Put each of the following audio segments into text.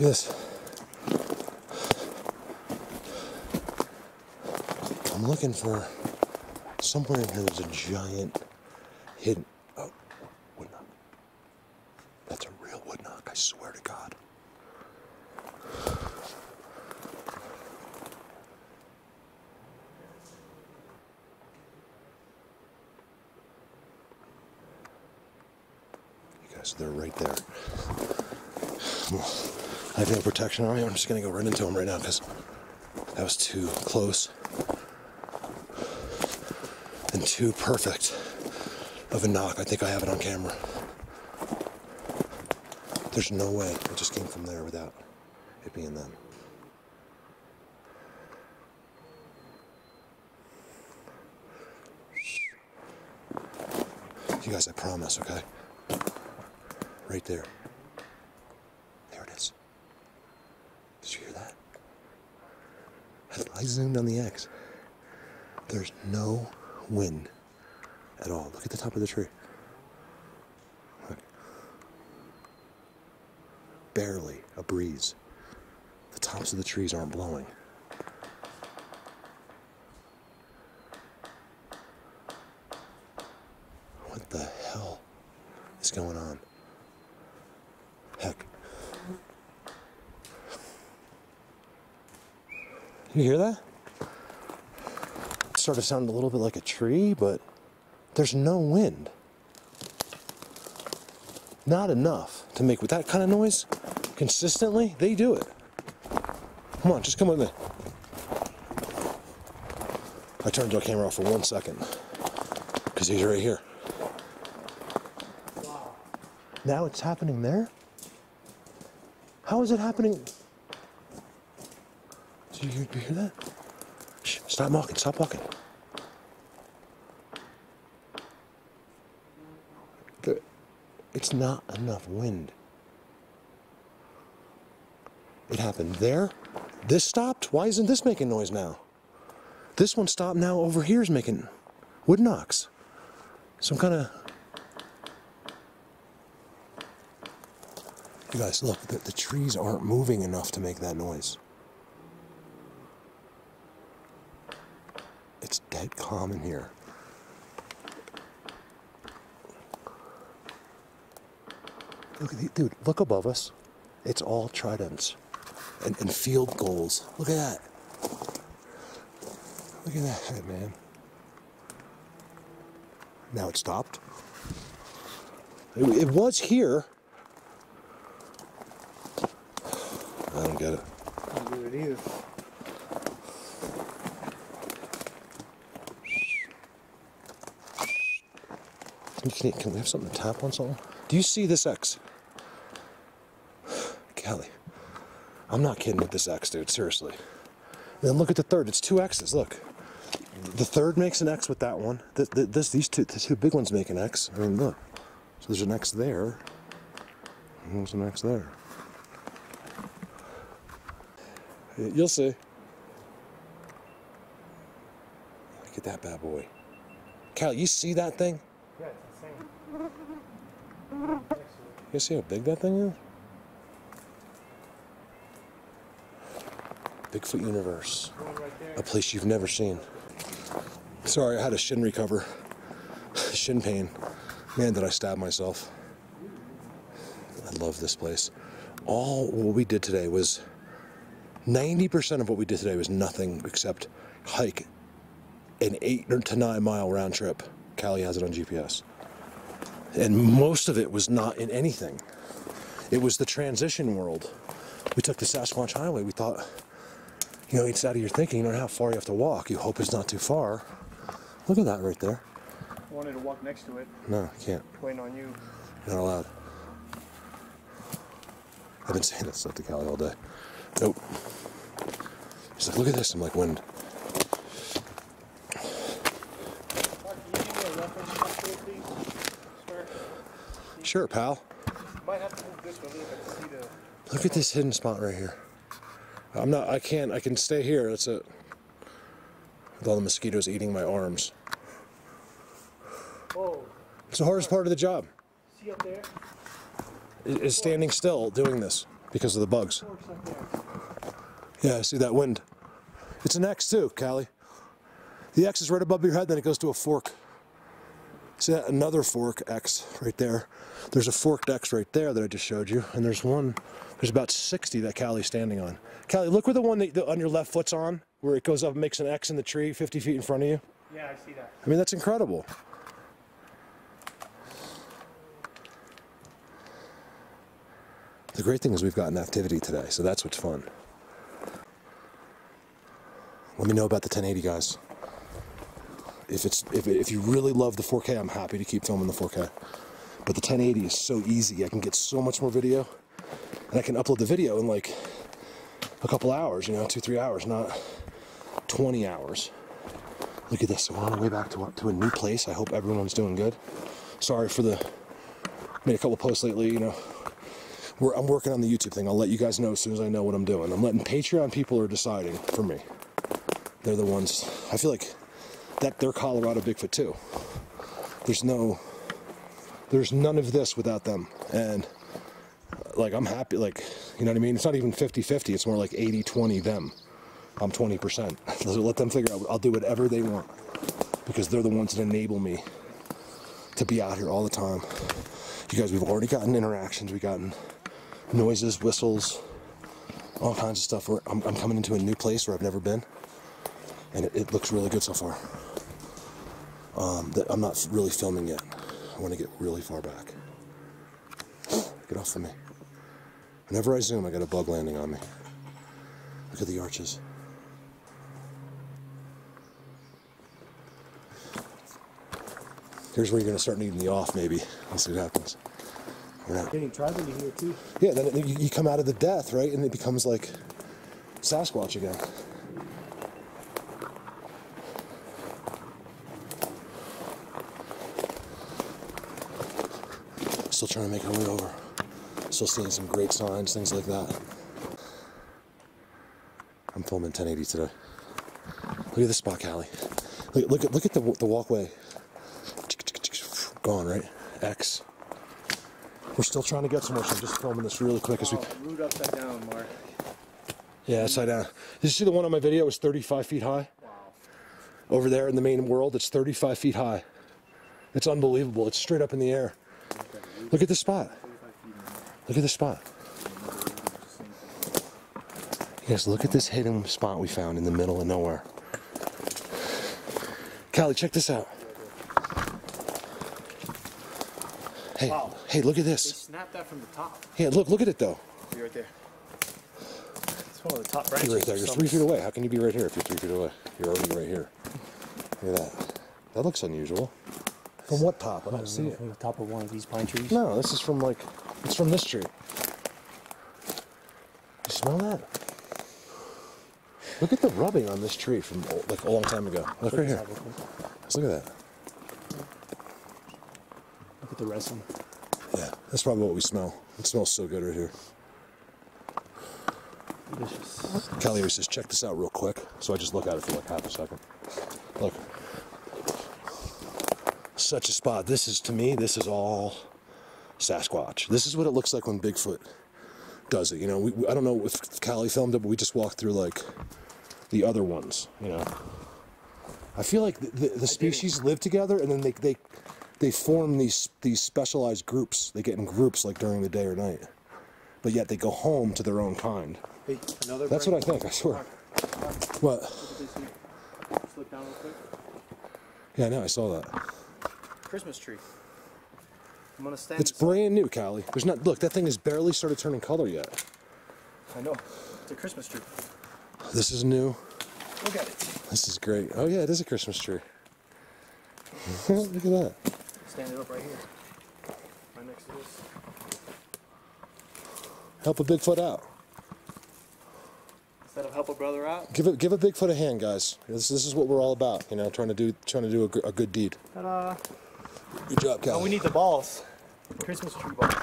at this. I'm looking for somewhere in here. There's a giant hidden. Oh, wood knock. That's a real wood knock. I swear to God. You guys, they're right there. I have no protection on me. I'm just gonna go right into them right now because that was too close and too perfect of a knock. I think I have it on camera. There's no way it just came from there without it being them. You guys, I promise, okay? Right there. There it is. Did you hear that? I zoomed on the X. There's no wind at all. Look at the top of the tree. Look. Barely a breeze. The tops of the trees aren't blowing. What the hell is going on? Heck. You hear that? It started sounding a little bit like a tree, but there's no wind. Not enough to make with that kind of noise consistently. They do it. Come on, just come with me. I turned the camera off for 1 second because he's right here. Wow. Now it's happening there? How is it happening? Do you hear that? Shh, stop walking, stop walking. It's not enough wind. It happened there. This stopped. Why isn't this making noise now? This one stopped now. Over here is making wood knocks. Some kind of... You guys, look, the trees aren't moving enough to make that noise. It's dead calm in here. Look, dude, look above us. It's all tridents and field goals. Look at that. Look at that, man. Now it stopped. It was here. I don't get it. I don't get it either. Can we have something to tap on something? Do you see this X? Callie, I'm not kidding with this X, dude, seriously. And then look at the third, it's 2 X's, look. The third makes an X with that one. The two big ones make an X. I mean, look. So there's an X there. And there's an X there. You'll see. Look at that bad boy. Callie, you see that thing? Yeah, it's insane. You see how big that thing is? Bigfoot Universe. A place you've never seen. Sorry, I had a shin recover. Shin pain. Man, did I stab myself. I love this place. All what we did today was 90% of what we did today was nothing except hike an 8 to 9 mile round trip. Callie has it on GPS. And most of it was not in anything. It was the transition world. We took the Sasquatch Highway. We thought, you know, it's out of your thinking. You don't know how far you have to walk. You hope it's not too far. Look at that right there. I wanted to walk next to it. No, you can't. Waiting on you. You're not allowed. I've been saying that stuff to Callie all day. Nope. She's like, look at this. I'm like, wind. Sure, pal. Might have to move this one a little bit to see the... Look at this hidden spot right here. I can stay here, that's it. With all the mosquitoes eating my arms. Whoa. It's the hardest part of the job. See up there? Is standing still doing this. because of the bugs. Yeah, I see that wind. It's an X too, Callie. The X is right above your head, then it goes to a fork. See that? Another fork X right there. There's a forked X right there that I just showed you, and there's about 60 that Callie's standing on. Callie, look where the one that on your left foot's on, where it goes up and makes an X in the tree 50 feet in front of you. Yeah, I see that. I mean, that's incredible. The great thing is we've got an activity today, so that's what's fun. Let me know about the 1080, guys. If you really love the 4K, I'm happy to keep filming the 4K. But the 1080 is so easy. I can get so much more video, and I can upload the video in like a couple hours, you know, 2-3 hours, not 20 hours. Look at this. So we're on our way back to a new place. I hope everyone's doing good. Sorry for made a couple posts lately, you know. I'm working on the YouTube thing. I'll let you guys know as soon as I know what I'm doing. I'm letting Patreon people are deciding for me. They're the ones. I feel like that they're Colorado Bigfoot too. There's none of this without them. And like, I'm happy, like, you know what I mean? It's not even 50-50. It's more like 80-20 them. I'm 20%. Let them figure out. I'll do whatever they want because they're the ones that enable me to be out here all the time. You guys, we've already gotten interactions. We've gotten noises, whistles, all kinds of stuff. I'm coming into a new place where I've never been, and it looks really good so far. I'm not really filming yet. I want to get really far back. Get off of me. Whenever I zoom, I got a bug landing on me. Look at the arches. Here's where you're going to start needing the off, maybe. Let's see what happens. Getting tribal in here too. Yeah, then you come out of the death, right? And it becomes like Sasquatch again. Still trying to make our way over. Still seeing some great signs, things like that. I'm filming 1080 today. Look at this spot, Callie. Look at the walkway. Gone, right? X. We're still trying to get somewhere, so I'm just filming this really quick as we. Root upside down, Mark. Yeah, upside down. Did you see the one on my video? It was 35 feet high. Wow. Over there in the main world, it's 35 feet high. It's unbelievable. It's straight up in the air. Look at this spot. Look at this spot. Yes, look at this hidden spot we found in the middle of nowhere. Callie, check this out. Hey, wow. Hey, look at They this. snapped that from the top. Yeah, look at it though. You're right there. It's one of the top branches. You're right there. You're 3 feet away. How can you be right here if you're 3 feet away? You're already right here. Look at that. That looks unusual. From what top? I don't see it. From the top of one of these pine trees. No, this is from like, it's from this tree. You smell that? Look at the rubbing on this tree from like a long time ago. Look right here. Let's look at that. Look at the resin. Yeah, that's probably what we smell. It smells so good right here. Delicious. Callie always says, check this out real quick. So I just look at it for like half a second. Look. Such a spot. This is, to me, this is all Sasquatch. This is what it looks like when Bigfoot does it. You know, I don't know if Callie filmed it, but we just walked through like the other ones, you know. I feel like the species live together, and then they form these specialized groups. They get in groups like during the day or night, but yet they go home to their own kind. Hey, another. That's what I think. I swear. What? Just look down real quick. Yeah, I know. I saw that. Christmas tree. I'm gonna stand. It's brand new, Callie. There's not. Look, that thing has barely started turning color yet. I know. It's a Christmas tree. This is new. Look at it. This is great. Oh yeah, it is a Christmas tree. Look at that. Stand it up right here. Right next to this. Help a Bigfoot out. Instead of help a brother out. Give a Bigfoot a hand, guys. This is what we're all about. You know, trying to do a good deed. Ta-da! Good job, Callie. Oh, we need the balls. Christmas tree balls.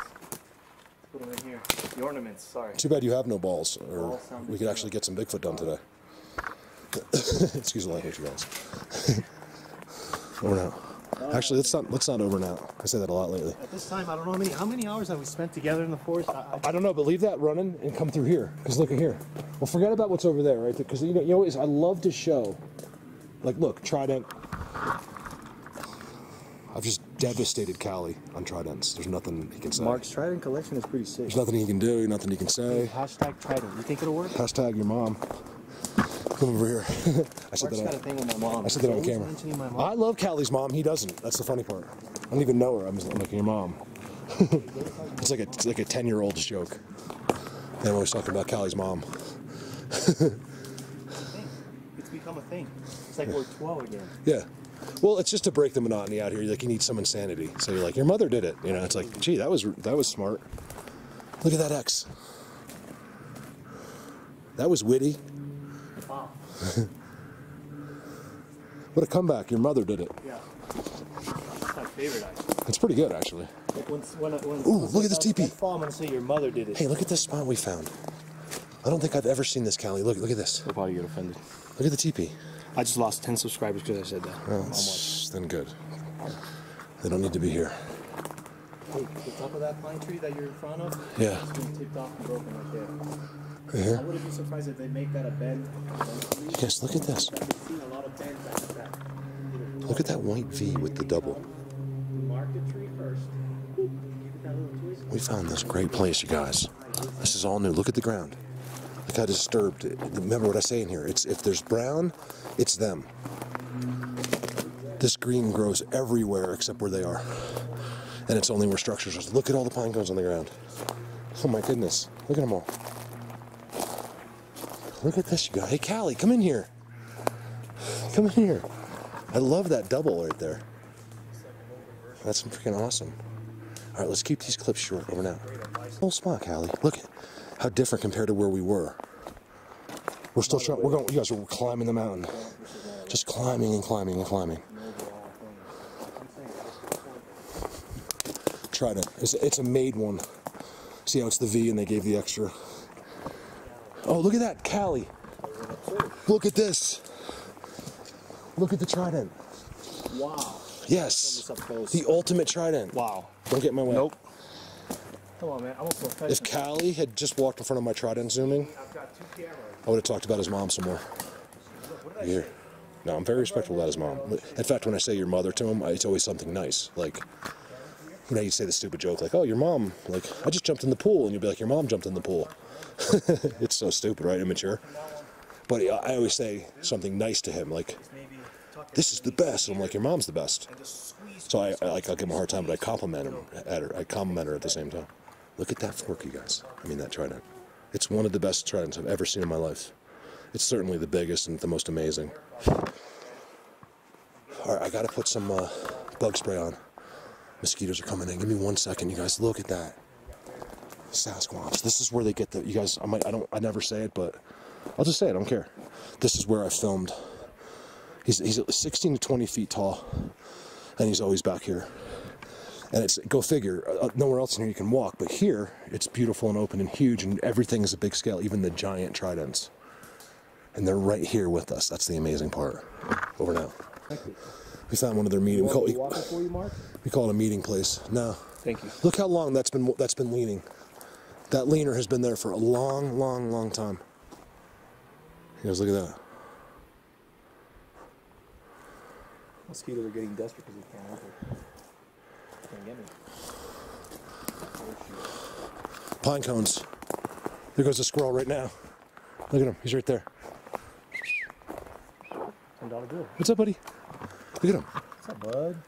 Put them in here. The ornaments. Sorry. Too bad you have no balls, or Balls sound we could actually get some Bigfoot done today. Excuse the language, you guys. Or no. Actually, let's not over now. I say that a lot lately. At this time, I don't know how many hours have we spent together in the forest. I don't know, but leave that running and come through here. Because look at here. Well, forget about what's over there, right? Because you always, I love to show. Like, look, trident. I've just devastated Cali on tridents. There's nothing he can say. Mark's trident collection is pretty sick. There's nothing he can do, nothing he can say. Hashtag trident. You think it'll work? Hashtag your mom. Come over here. I said Mark's got a thing with my mom. I said that on He's camera. always mentioning my mom. I love Callie's mom. He doesn't. That's the funny part. I don't even know her. I'm just like your mom. It's like a 10-year-old joke. And I'm always talking about Callie's mom. It's become a thing. It's like we're 12 again. Yeah. Well, it's just to break the monotony out here. Like, you need some insanity. So you're like, your mother did it. You know, it's like, gee, that was smart. Look at that X. That was witty. Wow. What a comeback. Your mother did it. Yeah. That's my favorite, actually. It's pretty good, actually. Like when Ooh, look at this teepee. That fall, I'm going to say your mother did it. Hey, look at this spot we found. I don't think I've ever seen this, Callie. Look at this. They'll probably get offended. Look at the teepee. I just lost 10 subscribers because I said that. Oh, then good. They don't need to be here. Hey, the top of that pine tree that you're in front of? Yeah. It's been tipped off and broken right there. Right here? I wouldn't be surprised if they make that a bend. Yes, look at this. I've been seeing a lot of bends like that. Look at that white V with the double. Mark the tree first. Give it that little twist. We found this great place, you guys. This is all new. Look at the ground. Look how disturbed. Remember what I say in here. It's if there's brown, it's them. This green grows everywhere except where they are. And it's only where structures are. Look at all the pine cones on the ground. Oh my goodness. Look at them all. Look at this, you guys. Hey, Callie, come in here. Come in here. I love that double right there. That's freaking awesome. All right, let's keep these clips short over now. Whole spot, Callie. Look at how different compared to where we were. We're still trying. You guys are climbing the mountain. Just climbing and climbing and climbing. Trident. It's a made one. See how it's the V and they gave the extra. Oh, look at that, Callie. Look at this. Look at the trident. Wow. Yes. Up close. The ultimate trident. Wow. Don't get in my way. Nope. Come on, man. I'm a professional. If Callie had just walked in front of my trident zooming, I've got 2 cameras. I would have talked about his mom some more. Here. No, I'm very respectful about his mom. In fact, when I say your mother to him, it's always something nice. Like, you know, you say the stupid joke like, oh, your mom, like, I just jumped in the pool. And you'll be like, your mom jumped in the pool. It's so stupid, right? Immature. But I always say something nice to him, like, this is the best. And I'm like, your mom's the best. So I'll give him a hard time, but I compliment her at the same time. Look at that fork, you guys. I mean, that trident. It's one of the best tridents I've ever seen in my life. It's certainly the biggest and the most amazing. All right, I got to put some bug spray on. Mosquitoes are coming in. Give me 1 second, you guys. Look at that. Sasquatch. This is where they get the. You guys, I never say it, but I'll just say it. I don't care. This is where I filmed. He's 16 to 20 feet tall, and he's always back here. And it's, go figure, nowhere else in here you can walk, but here it's beautiful and open and huge, and everything is a big scale, even the giant tridents. And they're right here with us. That's the amazing part. Over now. Thank you. We found one of their meeting. We call it a meeting place. No. Thank you. Look how long that's been leaning. That leaner has been there for a long, long, long time. You guys, look at that. Mosquitoes are getting desperate because they can't open. Can't get me. Pine cones. There goes a squirrel right now. Look at him. He's right there. $10 bill. What's up, buddy? Look at him. What's up, bud?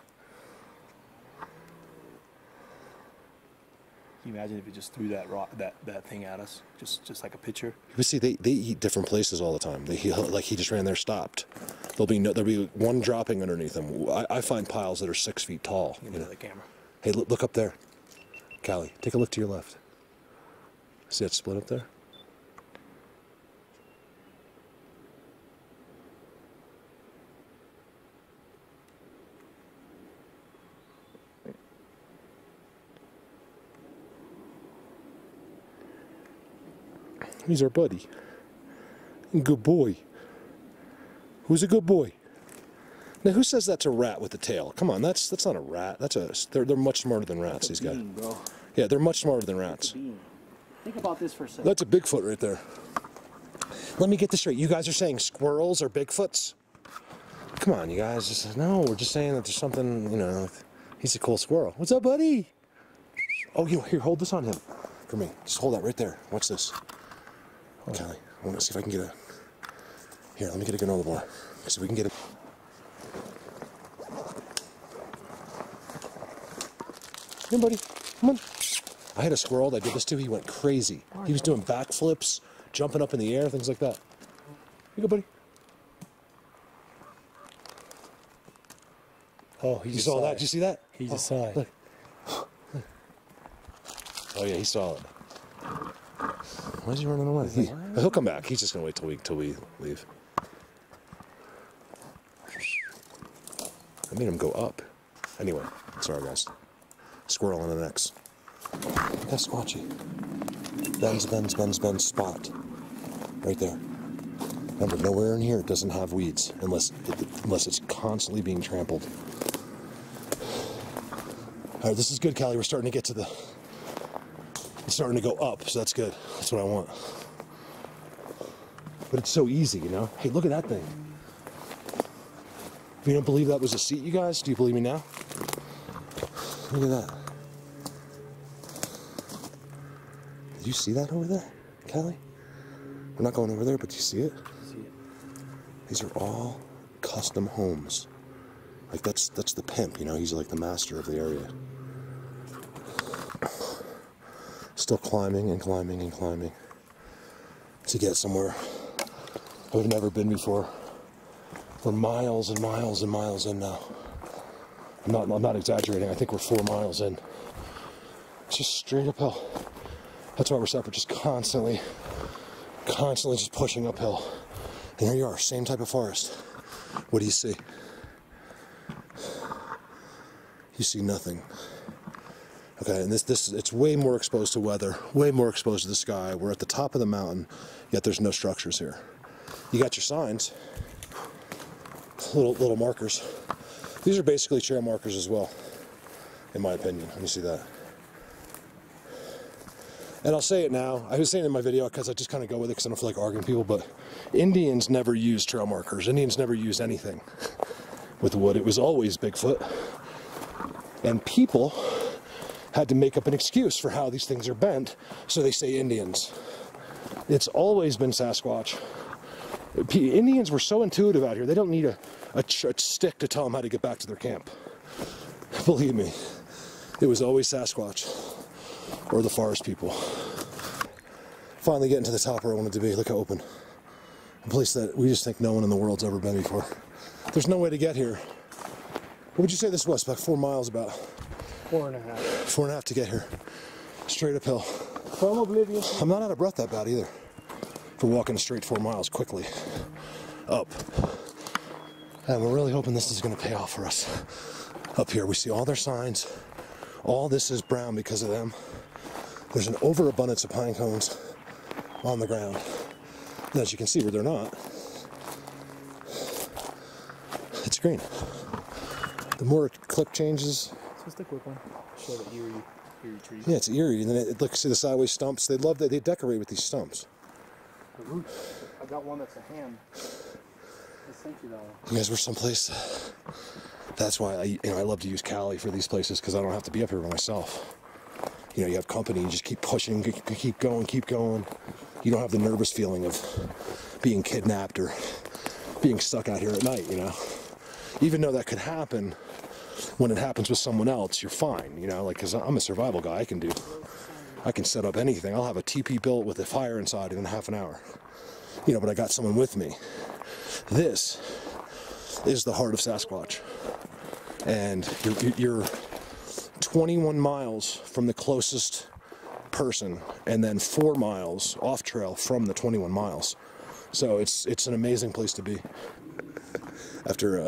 Can you imagine if you just threw that rock, that thing at us, just like a pitcher? You see, they eat different places all the time. Like he just ran there, stopped. There'll be one dropping underneath them. I find piles that are 6 feet tall. Give me the camera. Hey, look up there, Callie. Take a look to your left. See that split up there? He's our buddy. Good boy. Who's a good boy? Now, who says that's a rat with a tail? Come on, that's not a rat. They're much smarter than rats. That's These a guys. bean, bro. Yeah, they're much smarter than rats. Think about this for a second. That's a Bigfoot right there. Let me get this straight. You guys are saying squirrels are Bigfoots? Come on, you guys. No, we're just saying that there's something, you know, he's a cool squirrel. What's up, buddy? Oh, here, hold this on him for me. Just hold that right there. Watch this. Oh, Callie, I want to see if I can get a... Here, let me get a granola bar. So we can get a... Here, buddy. Come on. I had a squirrel that I did this to. He went crazy. He was doing backflips, jumping up in the air, things like that. Here you go, buddy. Oh, he You just saw that? it. Did you see that? He just saw it. Look. Oh yeah, he saw it. Why is he running away? He'll come back. He's just gonna wait till we leave. I made him go up. Anyway, sorry guys. Squirrel on the next. That's squatchy. Bends, spot. Right there. Remember, nowhere in here doesn't have weeds unless it's constantly being trampled. All right, this is good, Callie. We're starting to get to the... It's starting to go up, so that's good. That's what I want. But it's so easy, you know? Hey, look at that thing. If you don't believe that was a seat, you guys, do you believe me now? Look at that. Did you see that over there, Callie? We're not going over there, but do you see it? See it. These are all custom homes. Like that's the pimp, you know, he's like the master of the area. Still climbing and climbing and climbing to get somewhere we've never been before. We're miles and miles and miles in now. I'm not exaggerating. I think we're 4 miles in. It's just straight uphill. That's why we're separate, just constantly just pushing uphill. And here you are, same type of forest. What do you see? You see nothing. Okay, and it's way more exposed to weather, way more exposed to the sky. We're at the top of the mountain, yet there's no structures here. You got your signs, little markers. These are basically trail markers as well, in my opinion. Let me see that. And I'll say it now. I was saying it in my video because I just kind of go with it because I don't feel like arguing people, but Indians never used trail markers. Indians never used anything with wood. It was always Bigfoot. And people had to make up an excuse for how these things are bent, so they say Indians. It's always been Sasquatch. Indians were so intuitive out here, they don't need a stick to tell them how to get back to their camp. Believe me, it was always Sasquatch or the forest people. Finally getting to the top where I wanted to be. Look how open. A place that we just think no one in the world's ever been before. There's no way to get here. What would you say this was? About 4 miles about? 4.5. 4.5 to get here. Straight uphill. From Oblivion. I'm not out of breath that bad either. For walking straight 4 miles quickly. Up. And we're really hoping this is going to pay off for us. Up here, we see all their signs. All this is brown because of them. There's an overabundance of pine cones on the ground. And as you can see where they're not, it's green. The more clip changes. It's just a quick one. Show the eerie trees. Yeah, it's eerie. And then look, see the sideways stumps. They love that. They decorate with these stumps. The roots. I got one that's a ham. I sent you that one. You guys were someplace. That's why I love to use Cali for these places because I don't have to be up here by myself. You know, you have company. You just keep pushing, keep going. You don't have the nervous feeling of being kidnapped or being stuck out here at night. You know, even though that could happen. When it happens with someone else, you're fine, you know, like, because I'm a survival guy. I can set up anything. I'll have a teepee built with a fire inside in half an hour, you know, but I got someone with me. This is the heart of Sasquatch, and you're 21 miles from the closest person and then 4 miles off trail from the 21 miles. So it's an amazing place to be. After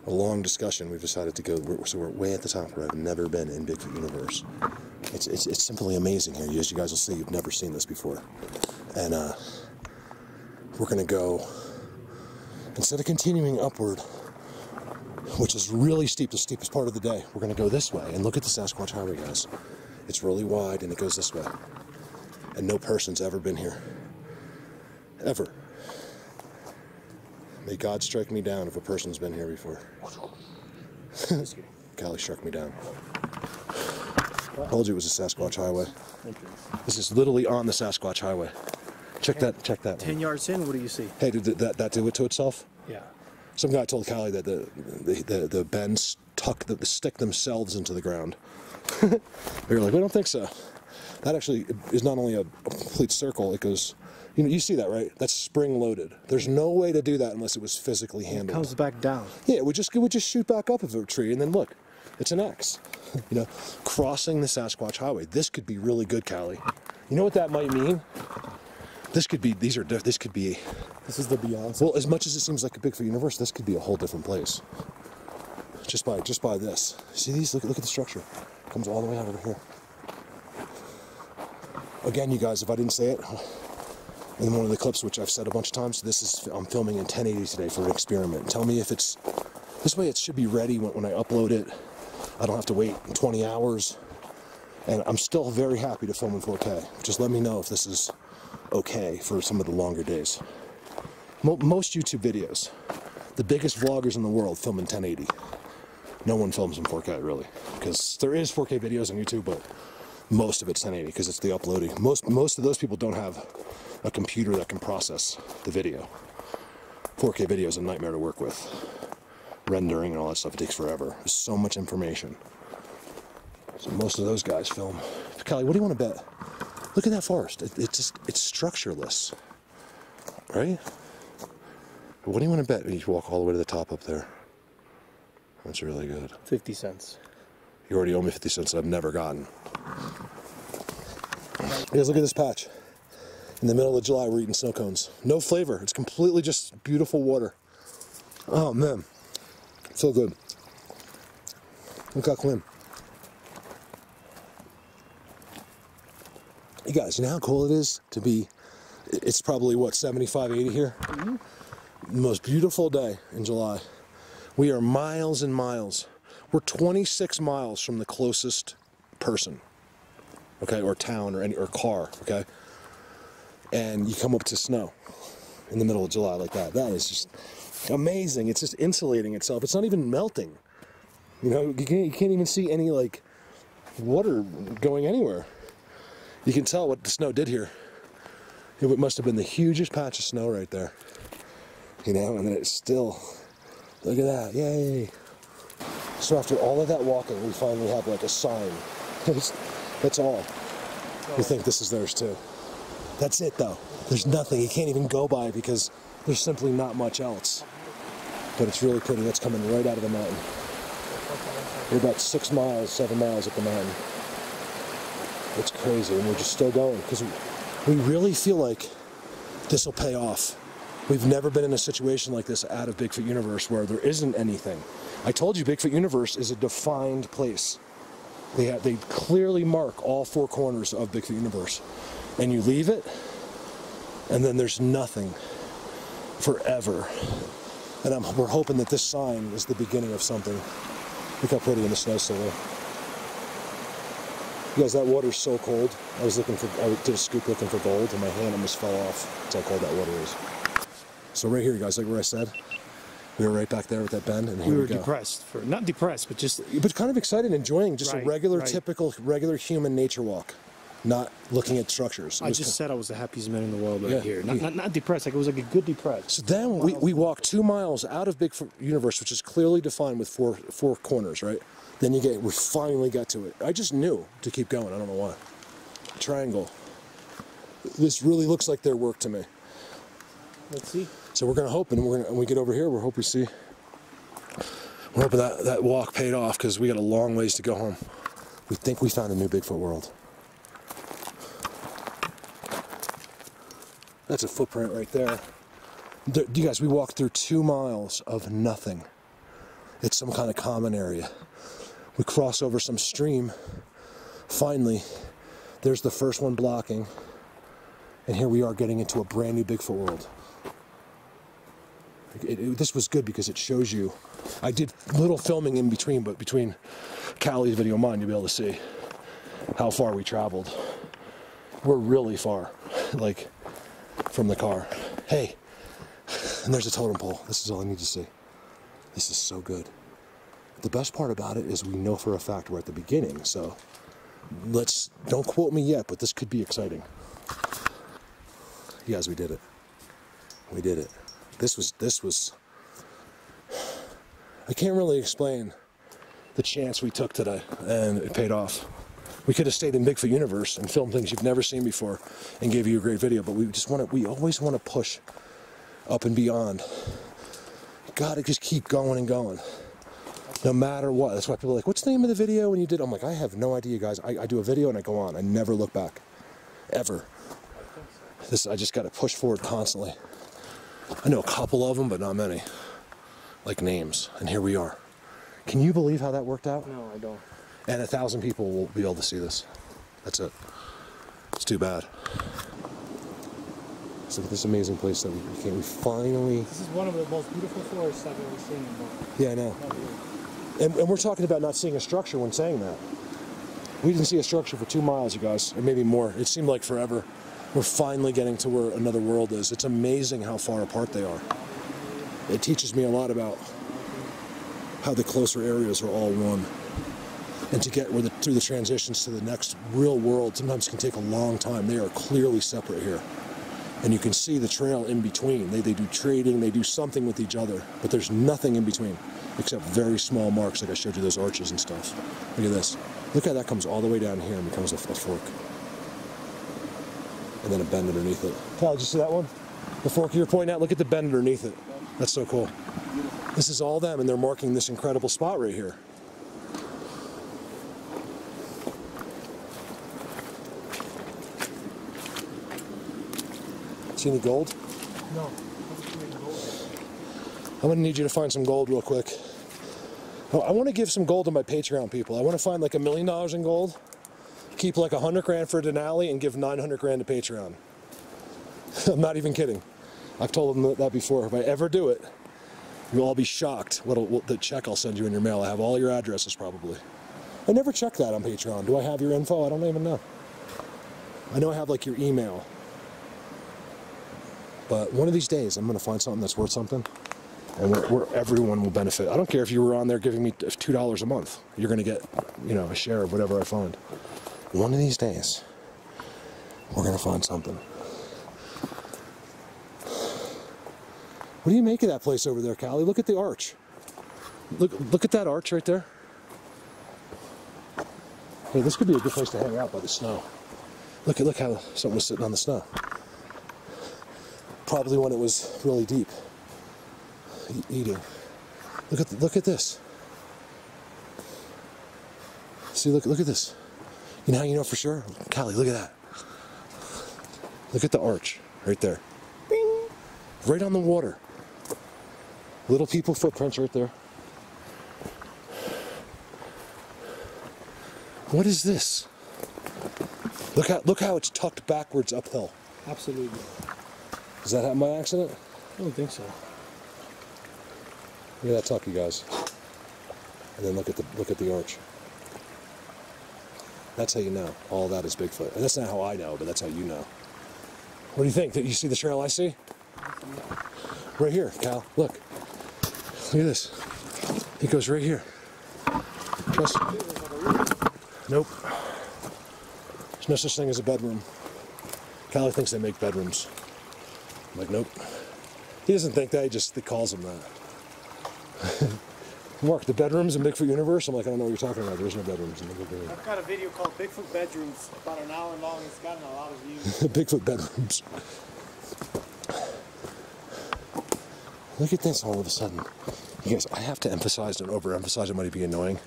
a long discussion, we've decided to go, so we're way at the top where I've never been in Bigfoot universe. It's simply amazing here. As you guys will see, you've never seen this before. And we're gonna go, instead of continuing upward which is really steep, the steepest part of the day. We're gonna go this way and look at the Sasquatch Highway, guys. It's really wide and it goes this way. And no person's ever been here. Ever. May God strike me down if a person's been here before. Callie struck me down. I told you it was a Sasquatch Highway. This is literally on the Sasquatch Highway. Check that. 10 yards in, what do you see? Hey, did that do it to itself? Yeah. Some guy told Callie that the bends stick themselves into the ground. We were like, we don't think so. That actually is not only a complete circle, it goes, you see that, right? That's spring loaded. There's no way to do that unless it was physically handled. It comes back down. Yeah, it would just shoot back up of a tree, and then look, it's an X. Crossing the Sasquatch Highway. This could be really good, Callie. You know what that might mean? This could be, this is the beyond. Well, as much as it seems like a Bigfoot universe, this could be a whole different place. Just by this. See these? Look at the structure. It comes all the way out over here. Again, you guys, if I didn't say it in one of the clips, which I've said a bunch of times, I'm filming in 1080 today for an experiment. Tell me if it's, this way it should be ready when I upload it. I don't have to wait 20 hours. And I'm still very happy to film in 4K. Just let me know if this is okay for some of the longer days. Most YouTube videos, the biggest vloggers in the world film in 1080. No one films in 4K, really. Because there is 4K videos on YouTube, but most of it's 1080 because it's the uploading. Most of those people don't have a computer that can process the video. 4K video is a nightmare to work with. Rendering and all that stuff, it takes forever. There's so much information. So most of those guys film. Callie, what do you want to bet? Look at that forest. It's structureless, right? What do you want to bet? You walk all the way to the top up there. That's really good. 50 cents. You already owe me 50 cents that I've never gotten. Guys, look at this patch. In the middle of July, we're eating snow cones. No flavor. It's completely just beautiful water. Oh, man. So good. Look how clean. You guys, you know how cool it is to be, it's probably, what, 75, 80 here? Mm-hmm. The most beautiful day in July. We are miles and miles. We're 26 miles from the closest person, okay, or town, or car, okay? And you come up to snow in the middle of July like that. That is just amazing. It's just insulating itself. It's not even melting. You can't even see any, like, water going anywhere. You can tell what the snow did here. It must have been the hugest patch of snow right there. And then it's still, look at that, yay. So after all of that walking, we finally have like a sign. That's all. We think this is theirs too. That's it though. There's nothing, you can't even go by because there's simply not much else. But it's really pretty, that's coming right out of the mountain. We're about 6 miles, 7 miles up the mountain. It's crazy, and we're just still going because we really feel like this will pay off. We've never been in a situation like this out of Bigfoot Universe where there isn't anything. I told you Bigfoot Universe is a defined place. They clearly mark all 4 corners of Bigfoot Universe. And you leave it, and then there's nothing forever. And we're hoping that this sign is the beginning of something. Look how pretty in the snow still there. You guys, that water's so cold. I did a scoop looking for gold, and my hand almost fell off. That's how cold that water is. So right here, you guys, like where I said, we were right back there with that bend, and here we go. Depressed, not depressed, but just... But kind of excited, enjoying just a typical, regular human nature walk, not looking at structures. I just said I was the happiest man in the world here. Not depressed, like it was like a good depressed. So then we walked 2 miles out of Bigfoot Universe, which is clearly defined with four corners, right? Then we finally got to it. I just knew to keep going, I don't know why. Triangle. This really looks like their work to me. Let's see. So we're gonna hope, and when we get over here, we're hoping that walk paid off because we got a long ways to go home. We think we found a new Bigfoot world. That's a footprint right there. You guys, we walked through 2 miles of nothing. It's some kind of common area. We cross over some stream. Finally, there's the first one blocking. And here we are getting into a brand new Bigfoot world. This was good because it shows you I did little filming in between, but between Callie's video and mine, you'll be able to see how far we traveled. We're really far, like, from the car. Hey, and there's a totem pole. This is all I need to see. This is so good. The best part about it is we know for a fact we're at the beginning, so don't quote me yet, but this could be exciting. You guys, we did it. We did it. This was, I can't really explain the chance we took today, and it paid off. We could have stayed in Bigfoot Universe and filmed things you've never seen before and gave you a great video, but we always want to push up and beyond. Gotta just keep going and going, no matter what. That's why people are like, what's the name of the video when you did? I'm like, I have no idea, guys. I do a video and I go on. I never look back, ever. I just gotta push forward constantly. I know a couple of them, but not many, like names, and here we are. Can you believe how that worked out? No, I don't. And 1,000 people will be able to see this. That's it. It's too bad. So this amazing place that we finally... This is one of the most beautiful forests I've ever seen. Yeah, I know. And we're talking about not seeing a structure when saying that. We didn't see a structure for 2 miles, you guys, or maybe more. It seemed like forever. We're finally getting to where another world is. It's amazing how far apart they are. It teaches me a lot about how the closer areas are all one. And to get through the transitions to the next real world sometimes can take a long time. They are clearly separate here. And you can see the trail in between. They do trading, they do something with each other, but there's nothing in between except very small marks like I showed you, those arches and stuff. Look at this. Look how that comes all the way down here and becomes a fork. And then a bend underneath it. Cal, did you see that one? The fork you're pointing at, look at the bend underneath it. That's so cool. This is all them, and they're marking this incredible spot right here. See any gold? No. I'm gonna need you to find some gold real quick. I want to give some gold to my Patreon people. I want to find like $1 million in gold, keep like 100 grand for Denali, and give 900 grand to Patreon. I'm not even kidding. I've told them that before. If I ever do it, you'll all be shocked what the check I'll send you in your mail. I have all your addresses probably. I never check that on Patreon. Do I have your info? I don't even know. I know I have like your email. But one of these days, I'm going to find something that's worth something, and where everyone will benefit. I don't care if you were on there giving me $2 a month. You're going to get, you know, a share of whatever I find. One of these days, we're going to find something. What do you make of that place over there, Callie? Look at the arch. Look at that arch right there. Hey, this could be a good place to hang out by the snow. Look how something was sitting on the snow. Probably when it was really deep. Eating. Look at this. See, look at this. You know how you know for sure? Callie, look at that. Look at the arch right there. Bing! Right on the water. Little people footprints right there. What is this? Look how it's tucked backwards uphill. Absolutely. Does that happen by accident? I don't think so. Look at that tuck, you guys. And then look at the arch. That's how you know all that is Bigfoot. And that's not how I know, but that's how you know. What do you think? You see the trail I see? Right here, Cal. Look. Look at this. It goes right here. Trust me. Nope. There's no such thing as a bedroom. Callie thinks they make bedrooms. I'm like, nope. He doesn't think that, he calls them that. Mark, the bedrooms in Bigfoot Universe? I'm like, I don't know what you're talking about. There's no bedrooms in the Bigfoot Universe. I've got a video called Bigfoot Bedrooms, about an hour long. It's gotten a lot of views. Bigfoot bedrooms. Look at this all of a sudden. You guys, I have to emphasize and overemphasize, it might be annoying,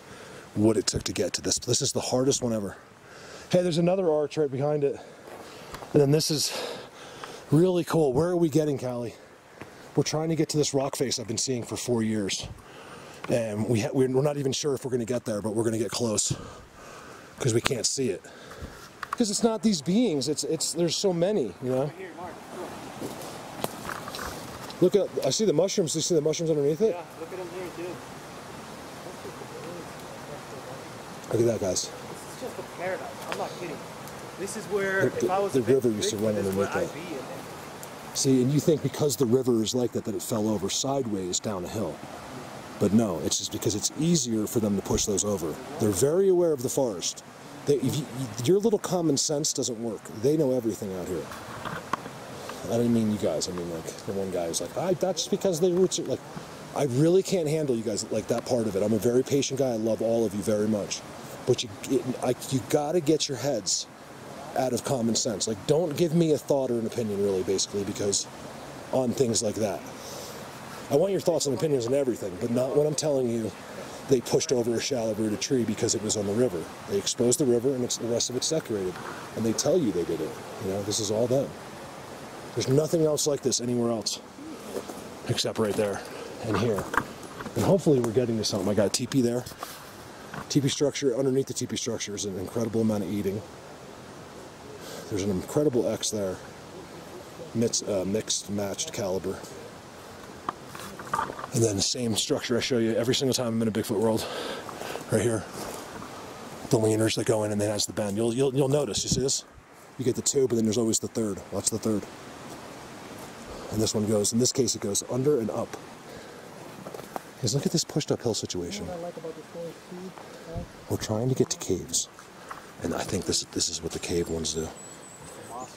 what it took to get to this. This is the hardest one ever. Hey, there's another arch right behind it. And then this is really cool. Where are we getting, Callie? We're trying to get to this rock face I've been seeing for 4 years. And we're not even sure if we're going to get there, but we're going to get close. Because we can't see it. Because it's not these beings. There's so many, you know? Here, Mark, look at, I see the mushrooms. Do you see the mushrooms underneath it? Yeah, look at them here, too. Look at that, guys. This is just a paradise. I'm not kidding. This is where if I was The a big river used to Bigfoot, run this is where underneath I'd that. be. See, and you think because the river is like that, that it fell over sideways down a hill. But no, it's just because it's easier for them to push those over. They're very aware of the forest. Your little common sense doesn't work. They know everything out here. I don't mean you guys. I mean like the one guy who's like, that's because the roots are like. I really can't handle you guys like that part of it. I'm a very patient guy. I love all of you very much, but you gotta get your heads out of common sense. Like, don't give me a thought or an opinion, really, basically, because on things like that. I want your thoughts and opinions on everything, but not when I'm telling you they pushed over a shallow-rooted tree because it was on the river. They exposed the river, and the rest of it's decorated, and they tell you they did it. You know, this is all them. There's nothing else like this anywhere else, except right there and here. And hopefully we're getting to something. I got a teepee there. Teepee structure. Underneath the teepee structure is an incredible amount of eating. There's an incredible X there. Mixed, matched caliber. And then the same structure I show you every single time I'm in a Bigfoot world. Right here. The leaners that go in and then has the bend. You'll notice, you see this? You get the two, but then there's always the third. Watch the third. And this one goes, in this case it goes under and up. Because look at this pushed uphill situation. You know what I like about this forest too? We're trying to get to caves. And I think this is what the cave ones do.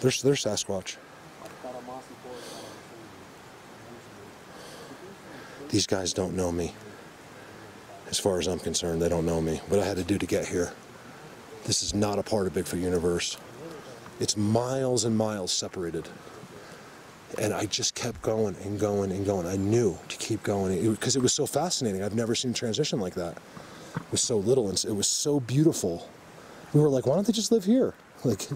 They're Sasquatch. These guys don't know me. As far as I'm concerned, they don't know me. What I had to do to get here. This is not a part of Bigfoot universe. It's miles and miles separated. And I just kept going and going and going. I knew to keep going because it was so fascinating. I've never seen a transition like that. It was so little and it was so beautiful. We were like, why don't they just live here? Like,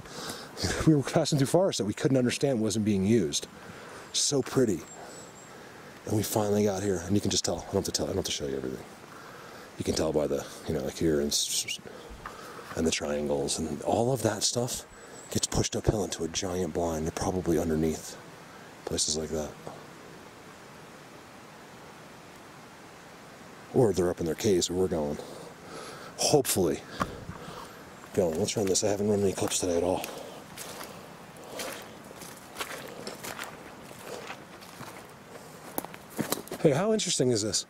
we were passing through forest that we couldn't understand wasn't being used. So pretty. And we finally got here, and you can just tell. I don't have to show you everything. You can tell by the, like here and the triangles and all of that stuff gets pushed uphill into a giant blind. They're probably underneath places like that. Or they're up in their caves where we're going. Hopefully. Going. Let's run this. I haven't run any clips today at all. Hey, how interesting is this?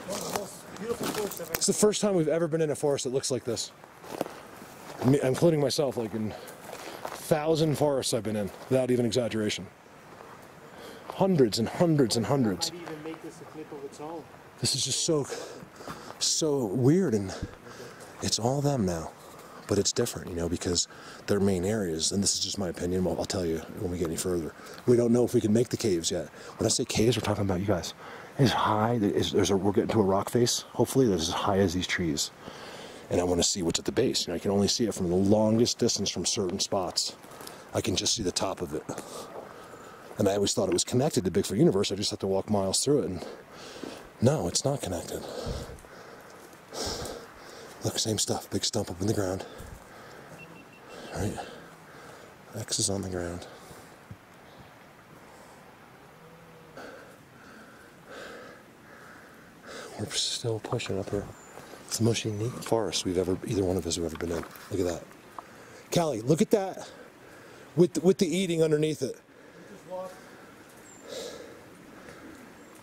One of the most beautiful forests I've ever It's the first time we've ever been in a forest that looks like this. Including myself, like in 1,000 forests I've been in, without even exaggeration. Hundreds and hundreds and hundreds. might even make this a clip of its own. This is just so weird, and it's all them now. But it's different, because they're main areas, and this is just my opinion. Well, I'll tell you when we get any further. We don't know if we can make the caves yet. When I say caves, we're talking about, you guys, as high, we're getting to a rock face, hopefully, that's as high as these trees. And I want to see what's at the base. I can only see it from the longest distance from certain spots. I can just see the top of it. And I always thought it was connected to Bigfoot Universe. I just have to walk miles through it, and no, it's not connected. Look, same stuff. Big stump up in the ground. Right? X is on the ground. We're still pushing up here. It's the most unique forest either one of us have ever been in. Look at that. Callie, look at that. With the eating underneath it.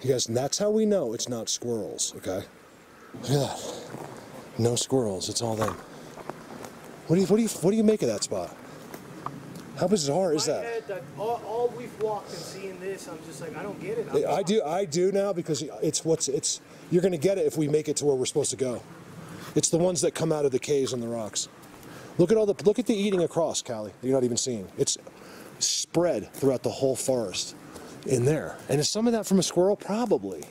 You guys, and that's how we know it's not squirrels, okay? Look at that. No squirrels, it's all them. What do you make of that spot? How bizarre is that? Head, all we've walked and seen this, I'm just like, I don't get it. I do now, because you're gonna get it if we make it to where we're supposed to go. It's the ones that come out of the caves and the rocks. Look at the eating across, Callie, that you're not even seeing. It's spread throughout the whole forest in there. And is some of that from a squirrel? Probably.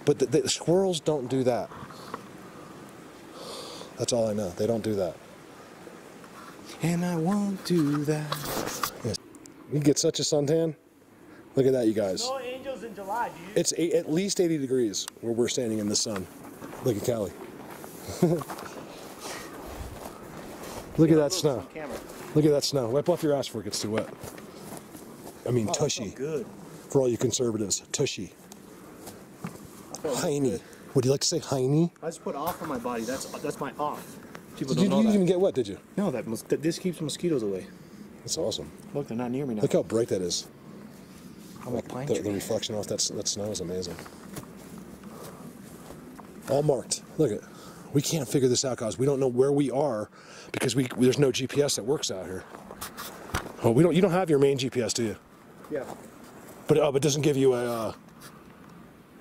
But the squirrels don't do that. That's all I know. They don't do that. And I won't do that. Yes. You can get such a suntan. Look at that, you guys. No angels in July, dude. It's at least 80 degrees where we're standing in the sun. Look at Callie. Look at that snow. Look at that snow. Wipe off your ass before it gets too wet. I mean, tushy. Good. For all you conservatives, tushy. Tiny. Would you like to say hiney? I just put off on my body. That's my off. People Did you, don't know you that. didn't even get wet, did you? No, this keeps mosquitoes away. That's awesome. Look, they're not near me now. Look how bright that is. I'm a pine The tree. reflection off that snow is amazing. All marked. Look at. We can't figure this out, guys. We don't know where we are because there's no GPS that works out here. Oh, we don't. You don't have your main GPS, do you? Yeah. But it doesn't give you a.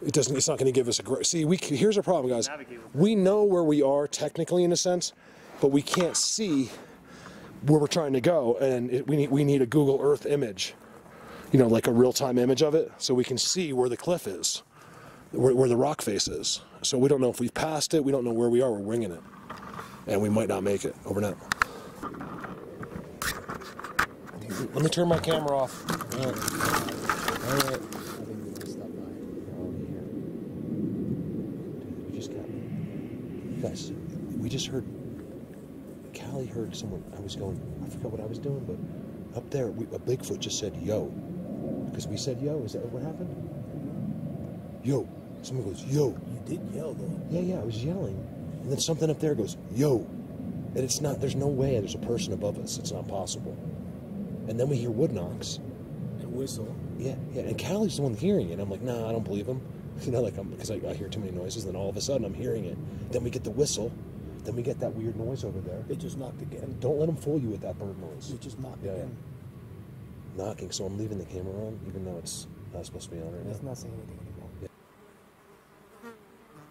It doesn't. It's not going to give us a great. See, here's our problem, guys. We know where we are technically in a sense, but we can't see where we're trying to go, and we need a Google Earth image. You know, like a real-time image of it, so we can see where the cliff is, where the rock face is. So we don't know if we've passed it. We don't know where we are. We're winging it, and we might not make it. Over and out. Let me turn my camera off. All right. All right. Guys, we just heard. Callie heard someone. I forgot what I was doing, but up there, a Bigfoot just said "yo," because we said "yo." Is that what happened? Yo. Someone goes "yo." You did yell though. Yeah. I was yelling, and then something up there goes "yo," and it's not. There's no way. There's a person above us. It's not possible. And then we hear wood knocks. And whistle. Yeah. And Callie's the one hearing it. I'm like, nah, I don't believe him. You know, because I hear too many noises. Then all of a sudden, I'm hearing it. Then we get the whistle. Then we get that weird noise over there. It just knocked again. Don't let them fool you with that bird noise. It just knocked again. Knocking. So I'm leaving the camera on, even though it's not supposed to be on right now. It's not saying anything anymore. Yeah.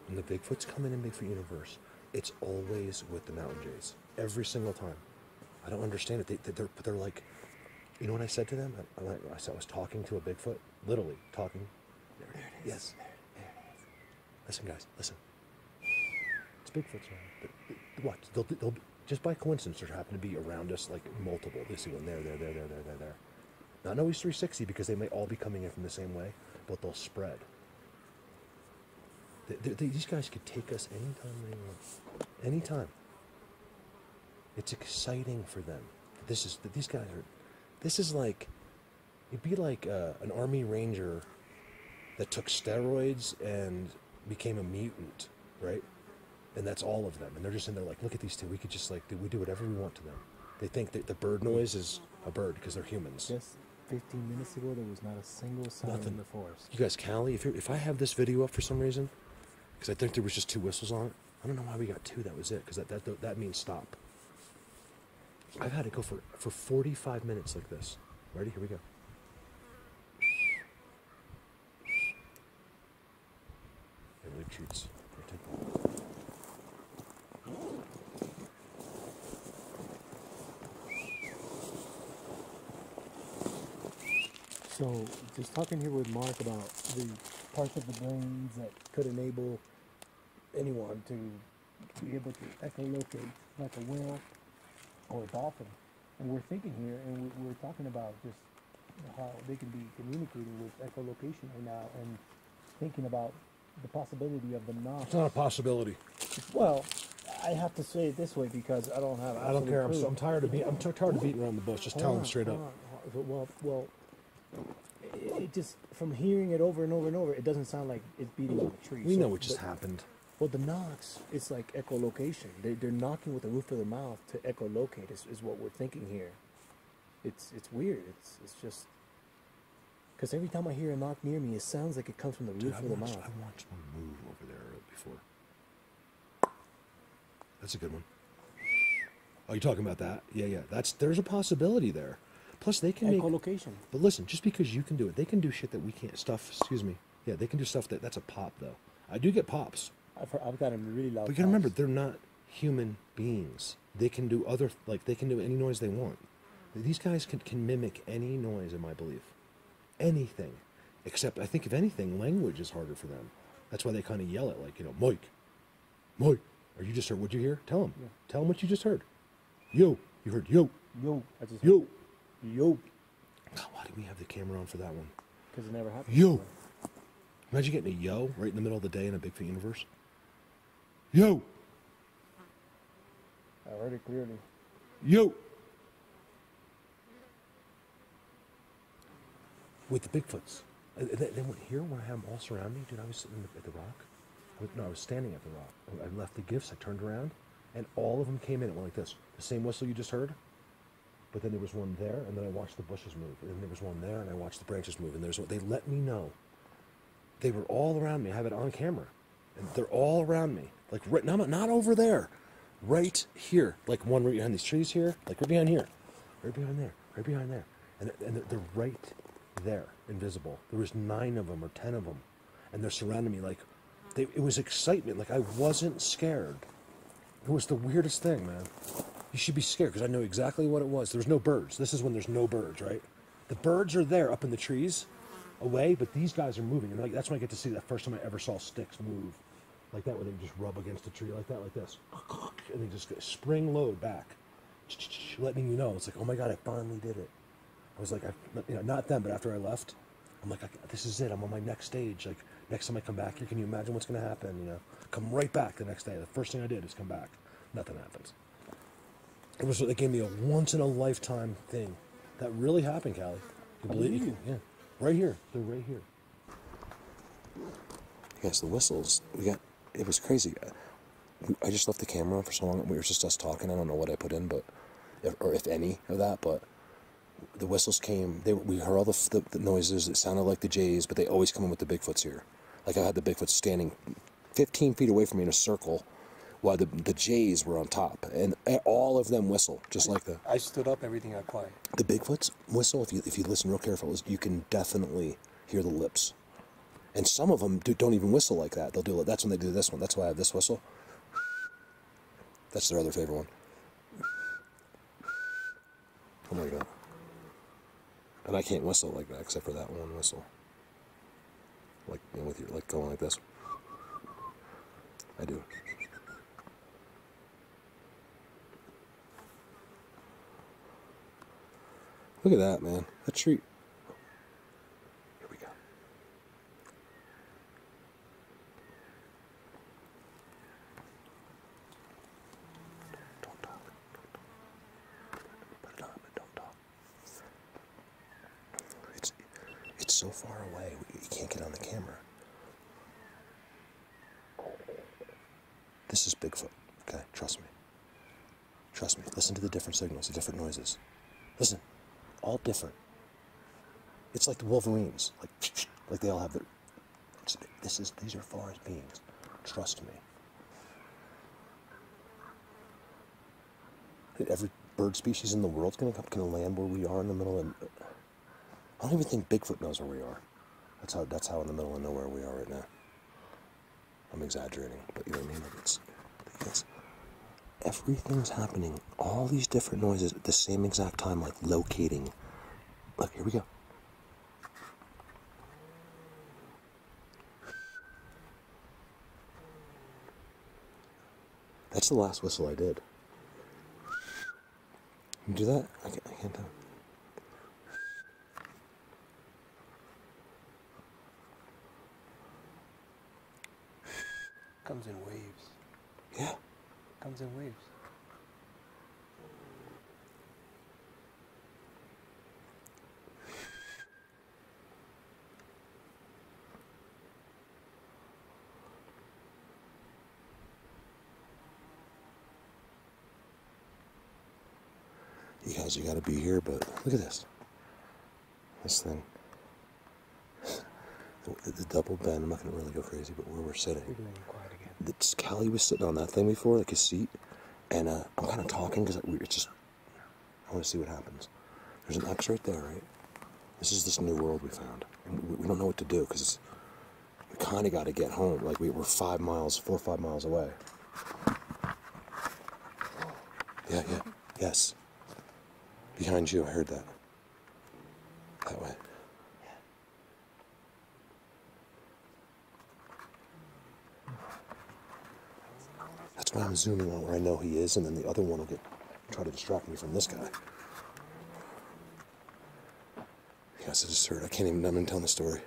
When the Bigfoot's coming in Bigfoot Universe, it's always with the mountain jays. Every single time. I don't understand it. They're like, you know what I said to them? I was talking to a Bigfoot, literally talking. There it is. Yes. There it is. Listen, guys. Listen. It's Bigfoot's around. But watch. They'll just by coincidence, there happen to be around us like multiple. They see one there. Not always 360 because they may all be coming in from the same way, but they'll spread. These guys could take us anytime they want. Anytime. It's exciting for them. These guys are. This is like. It'd be like an Army Ranger that took steroids and became a mutant, right? And that's all of them. And they're just in there like, look at these two. We could just we do whatever we want to them. They think that the bird noise is a bird because they're humans. Just 15 minutes ago, there was not a single sound in the forest. You guys, Callie, if I have this video up for some reason, because I think there was just 2 whistles on it. I don't know why we got 2. That was it. Because that means stop. I've had it go for 45 minutes like this. Ready? Here we go. And Luke shoots. So, just talking here with Mark about the parts of the brains that could enable anyone to be able to echolocate like a whale or a dolphin. And we're thinking here, and we're talking about just how they can be communicating with echolocation right now, and thinking about the possibility of them not. It's not a possibility. Well, I have to say it this way because I don't have. I don't care. Proof. I'm tired of beating around the bush. Just tell them straight up. Well, it just from hearing it over and over and over, it doesn't sound like it's beating on a tree. We know what just happened. Well, the knocks, it's like echolocation. They're knocking with the roof of the mouth to echolocate. Is what we're thinking here. It's weird. It's just because every time I hear a knock near me, it sounds like it comes from the roof of the mouth. I watched one move over there before. That's a good one. Oh, you're talking about that? Yeah. There's a possibility there. Plus, they can echolocation. But listen, just because you can do it, they can do shit that we can't. Excuse me. Yeah, they can do stuff that's a pop though. I do get pops. I've got them really loud. But you gotta remember, they're not human beings. They can do they can do any noise they want. These guys can mimic any noise, in my belief. Anything. Except, I think, if anything, language is harder for them. That's why they kind of yell it, like, Mike. Or you just heard, what'd you hear? Tell them. Yeah. Tell them what you just heard. Yo. You heard yo. Yo. I just yo. Heard yo. God, why did we have the camera on for that one? Because it never happened. Yo. Before. Imagine getting a yo right in the middle of the day in a Bigfoot universe. Yo. I heard it clearly. Yo. With the Bigfoots. They went here when I had them all surrounding me. Dude, I was sitting at the rock. No, I was standing at the rock. I left the gifts. I turned around, and all of them came in. It went like this. The same whistle you just heard. But then there was one there, and then I watched the bushes move. And then there was one there, and I watched the branches move. And there's what they let me know. They were all around me. I have it on camera, and they're all around me. Like right now, not over there, right here. Like one right behind these trees here, like right behind here, right behind there, right behind there, and they're right there, invisible. There was 9 of them or 10 of them, and they're surrounding me. Like it was excitement. Like I wasn't scared. It was the weirdest thing, man. You should be scared because I know exactly what it was. There's no birds. This is when there's no birds, right? The birds are there up in the trees, away, but these guys are moving, and like that's when I get to see that first time I ever saw sticks move, like that, where they just rub against a tree like that, like this, and they just spring load back, letting you know it's like, oh my god, I finally did it. I was like, not then, but after I left, I'm like, this is it. I'm on my next stage. Like next time I come back here, can you imagine what's gonna happen? You know, come right back the next day. The first thing I did is come back. Nothing happens. They gave me a once in a lifetime thing. That really happened, Callie. You believe it? Yeah. Right here. They're right here. Yes, the whistles. It was crazy. I just left the camera on for so long. We were just us talking. I don't know what I put in, or if any of that, but the whistles came. We heard all the noises. It sounded like the Jays, but they always come in with the Bigfoots here. Like I had the Bigfoot standing 15 feet away from me in a circle, while the Jays were on top, and all of them whistle just like the. I stood up, everything got quiet. The Bigfoots whistle. If you listen real careful, you can definitely hear the lips, and some of them don't even whistle like that. They'll do it. That's when they do this one. That's why I have this whistle. That's their other favorite one. Oh my god! And I can't whistle like that except for that one whistle. Like with your going like this. I do. Look at that, man. That tree. Here we go. Don't talk. Put it on, but don't talk. It's so far away, you can't get on the camera. This is Bigfoot. Okay, trust me. Trust me. Listen to the different signals, the different noises. Listen. All different. It's like the Wolverines, like they all have their. These are forest beings. Trust me. Every bird species in the world's gonna land where we are in the middle of. I don't even think Bigfoot knows where we are. That's how in the middle of nowhere we are right now. I'm exaggerating, but you know what I mean. It's everything's happening. All these different noises at the same exact time, like locating. Look, here we go. That's the last whistle I did. You do that? I can't do it. Comes in waves. Yeah. Comes in waves. You guys, you gotta be here, but look at this. This thing. The double bend, I'm not gonna really go crazy, but where we're sitting. You're doing quiet again. Callie was sitting on that thing before, like a seat, and I'm kind of talking because it's just, I want to see what happens. There's an X right there, right? This is this new world we found. And we don't know what to do because we kind of got to get home. Like we're 4 or 5 miles away. Yeah, yes. Behind you, I heard that. That way. That's why I'm zooming on where I know he is, and then the other one will try to distract me from this guy. Yes, I just heard. I'm even telling the story.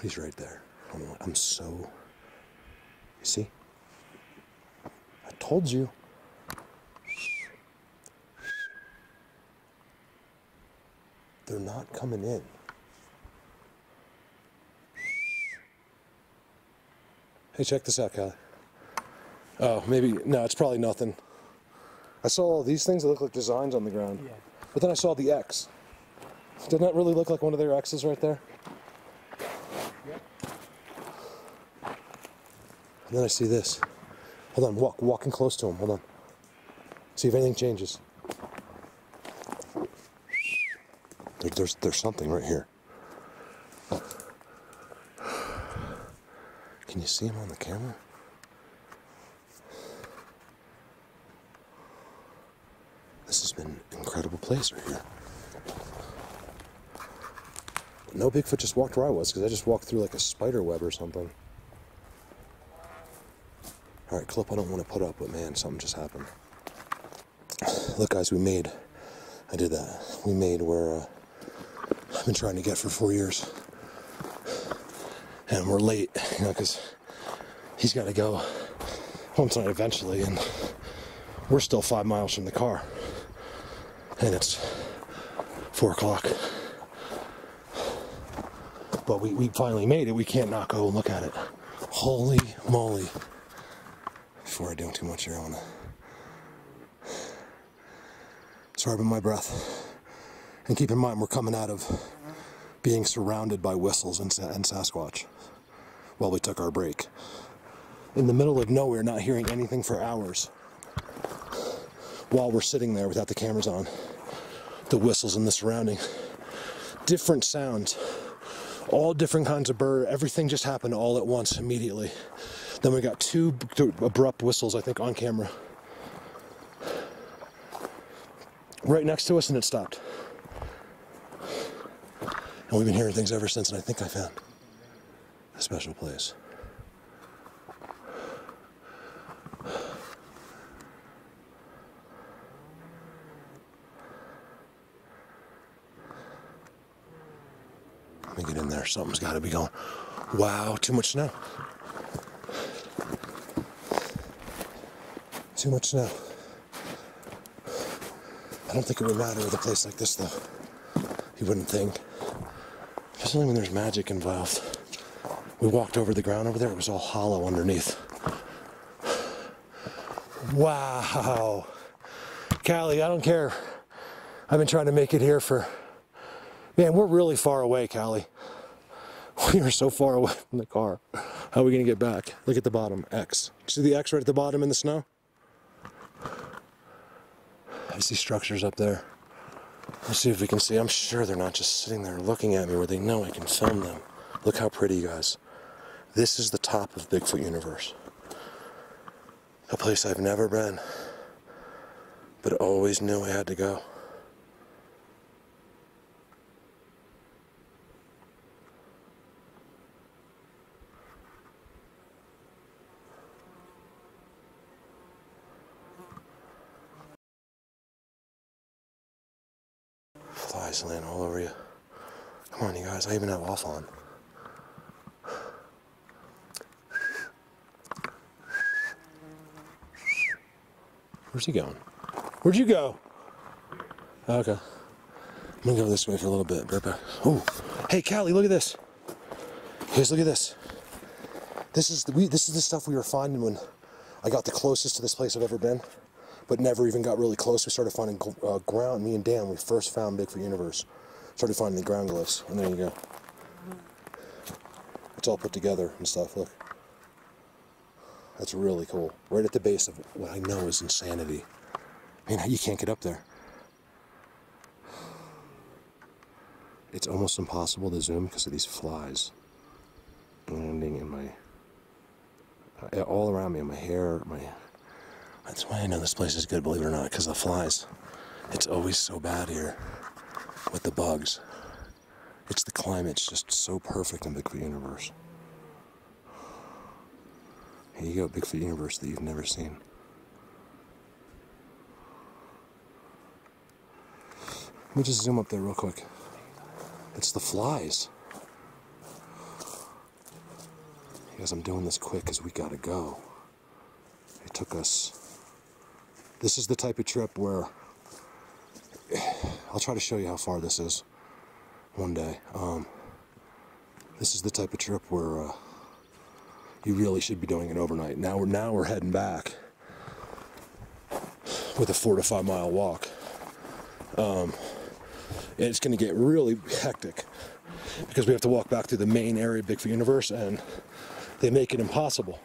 He's right there. I'm so. You see? I told you. They're not coming in. Hey, check this out, Callie. Oh, maybe, no, it's probably nothing. I saw all these things that look like designs on the ground. Yeah. But then I saw the X. Doesn't that really look like one of their X's right there? Yep. And then I see this. Hold on, walking close to him. Hold on. See if anything changes. There's something right here. Can you see him on the camera? This has been an incredible place right here. No Bigfoot just walked where I was, because I just walked through like a spider web or something. Alright, clip I don't want to put up, but man, something just happened. Look guys, I did that. We made where I've been trying to get for 4 years. And we're late, you know, because he's got to go home tonight eventually, and we're still 5 miles from the car. And it's 4 o'clock. But we finally made it. We can't not go and look at it. Holy moly. Before I do too much here, I want to... Sorry about my breath. And keep in mind, we're coming out of being surrounded by whistles and Sasquatch while we took our break. In the middle of nowhere, not hearing anything for hours. While we're sitting there without the cameras on. The whistles and the surrounding. Different sounds. All different kinds of bird. Everything just happened all at once, immediately. Then we got 2 abrupt whistles, I think, on camera. Right next to us, and it stopped. And we've been hearing things ever since, and I think I found a special place. Let me get in there. Something's got to be going. Wow, too much snow. Too much snow. I don't think it would matter with a place like this, though. You wouldn't think. Especially when there's magic involved. We walked over the ground over there. It was all hollow underneath. Wow. Callie, I don't care. I've been trying to make it here for... Man, we're really far away, Callie. We are so far away from the car. How are we going to get back? Look at the bottom, X. See the X right at the bottom in the snow? I see structures up there. Let's see if we can see. I'm sure they're not just sitting there looking at me where they know I can film them. Look how pretty, you guys. This is the top of Bigfoot Universe. A place I've never been, but always knew I had to go. Flies land all over you. Come on, you guys. I even have off on. Where's he going? Where'd you go? Okay. I'm gonna go this way for a little bit. Right back. Oh, hey, Callie, look at this. Guys, look at this. This is the stuff we were finding when I got the closest to this place I've ever been, but never even got really close. We started finding ground. Me and Dan, we first found Bigfoot Universe. Started finding the ground glyphs, and there you go. It's all put together and stuff. Look. That's really cool. Right at the base of what I know is insanity. Man, you can't get up there. It's almost impossible to zoom because of these flies landing in my... all around me, in my hair, That's why I know this place is good, believe it or not, because of the flies. It's always so bad here with the bugs. It's the climate's just so perfect in Bigfoot Universe. Here you go, Bigfoot Universe that you've never seen. Let me just zoom up there real quick. It's the flies. Guys, I'm doing this quick because we gotta go. It took us... This is the type of trip where... I'll try to show you how far this is one day. This is the type of trip where you really should be doing it overnight. Now we're heading back with a 4 to 5 mile walk. And it's going to get really hectic because we have to walk back through the main area of Bigfoot Universe, and they make it impossible.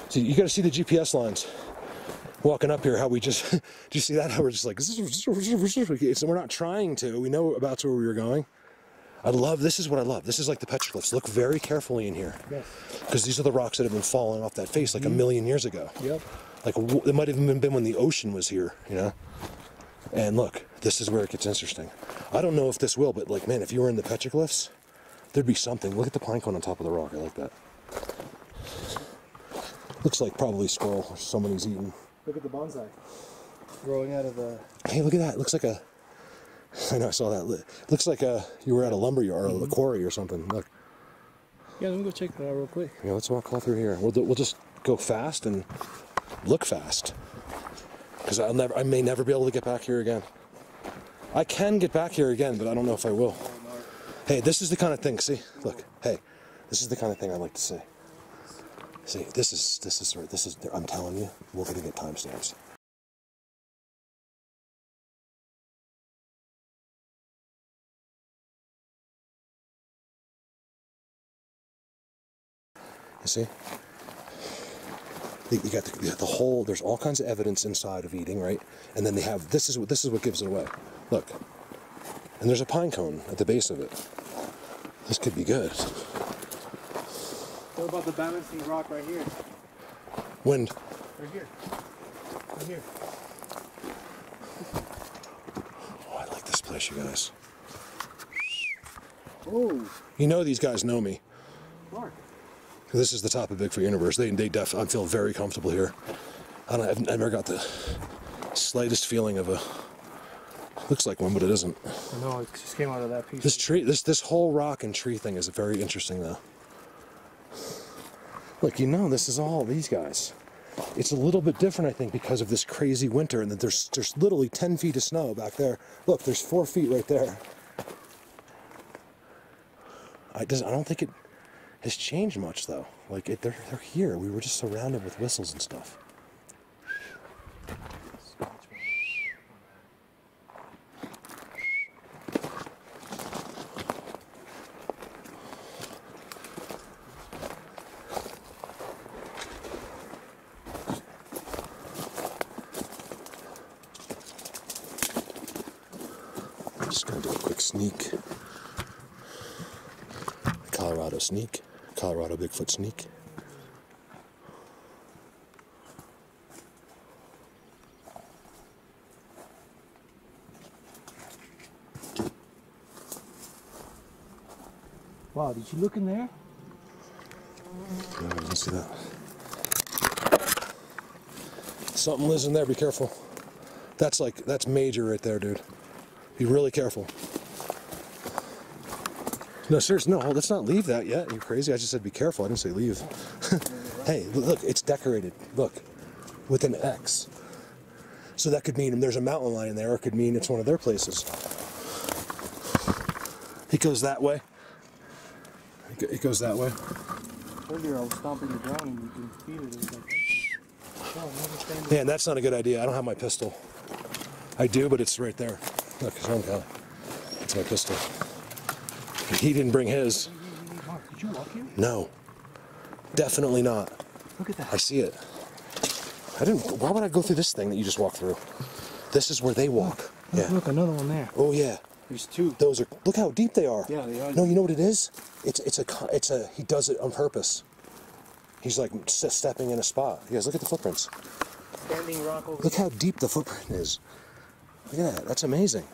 So you got to see the GPS lines walking up here. How we just do you see that? How we're just like, so we're not trying to. We know about where we were going. This is what I love. This is like the petroglyphs. Look very carefully in here. Yes. Because these are the rocks that have been falling off that face like a million years ago. Yep. Like it might have even been when the ocean was here, you know? And look, this is where it gets interesting. I don't know if this will, but like, man, if you were in the petroglyphs, there'd be something. Look at the pine cone on top of the rock. I like that. Looks like probably squirrel or somebody's eating. Look at the bonsai growing out of the... Hey, look at that. It looks like a... I know, I saw that. Looks like you were at a lumber yard or a quarry or something. Look. Yeah, let me go check that out real quick. Yeah, let's walk all through here. We'll just go fast and look fast. Because I may never be able to get back here again. I can get back here again, but I don't know if I will. Hey, this is the kind of thing, see? Look, hey, this is the kind of thing I like to see. See, this is, I'm telling you, we're going to get timestamps. You see? You got the whole. There's all kinds of evidence inside of eating, right? And then they have this is what gives it away. Look, and there's a pine cone at the base of it. This could be good. What about the balancing rock right here? Wind. Right here. Right here. Oh, I like this place, you guys. Oh. You know these guys know me. Mark. This is the top of Bigfoot Universe. I feel very comfortable here. I've never got the slightest feeling of a. Looks like one, but it isn't. I know, it just came out of that piece. This tree, this whole rock and tree thing is very interesting, though. Look, you know, this is all these guys. It's a little bit different, I think, because of this crazy winter, and that there's literally 10 feet of snow back there. Look, there's 4 feet right there. I don't think it has changed much, though. Like, they're here. We were just surrounded with whistles and stuff. I'm just going to do a quick sneak. Colorado sneak. Colorado Bigfoot sneak. Wow, did you look in there? No, I didn't see that. Something lives in there, be careful. That's major right there, dude. Be really careful. No, seriously, no, let's not leave that yet. You're crazy. I just said be careful. I didn't say leave. Hey, look, it's decorated. Look, with an X. So that could mean there's a mountain lion there, or it could mean it's one of their places. It goes that way. It goes that way. Earlier I was stomping the ground and you can feel it. It was like, oh, Man, that's not a good idea. I don't have my pistol. I do, but it's right there. Look, it's home cow. It's my pistol. He didn't bring his. Mark, did you walk here? No. Definitely not. Look at that. I see it. Why would I go through this thing that you just walked through? This is where they walk. Look, Yeah. look, another one there. Oh yeah. There's two. Those are. Look how deep they are. Yeah, they are. No, you know what it is? It's a. He does it on purpose. He's like stepping in a spot. You guys, look at the footprints. Standing rock over. Look how deep the footprint is. Look at that. That's amazing.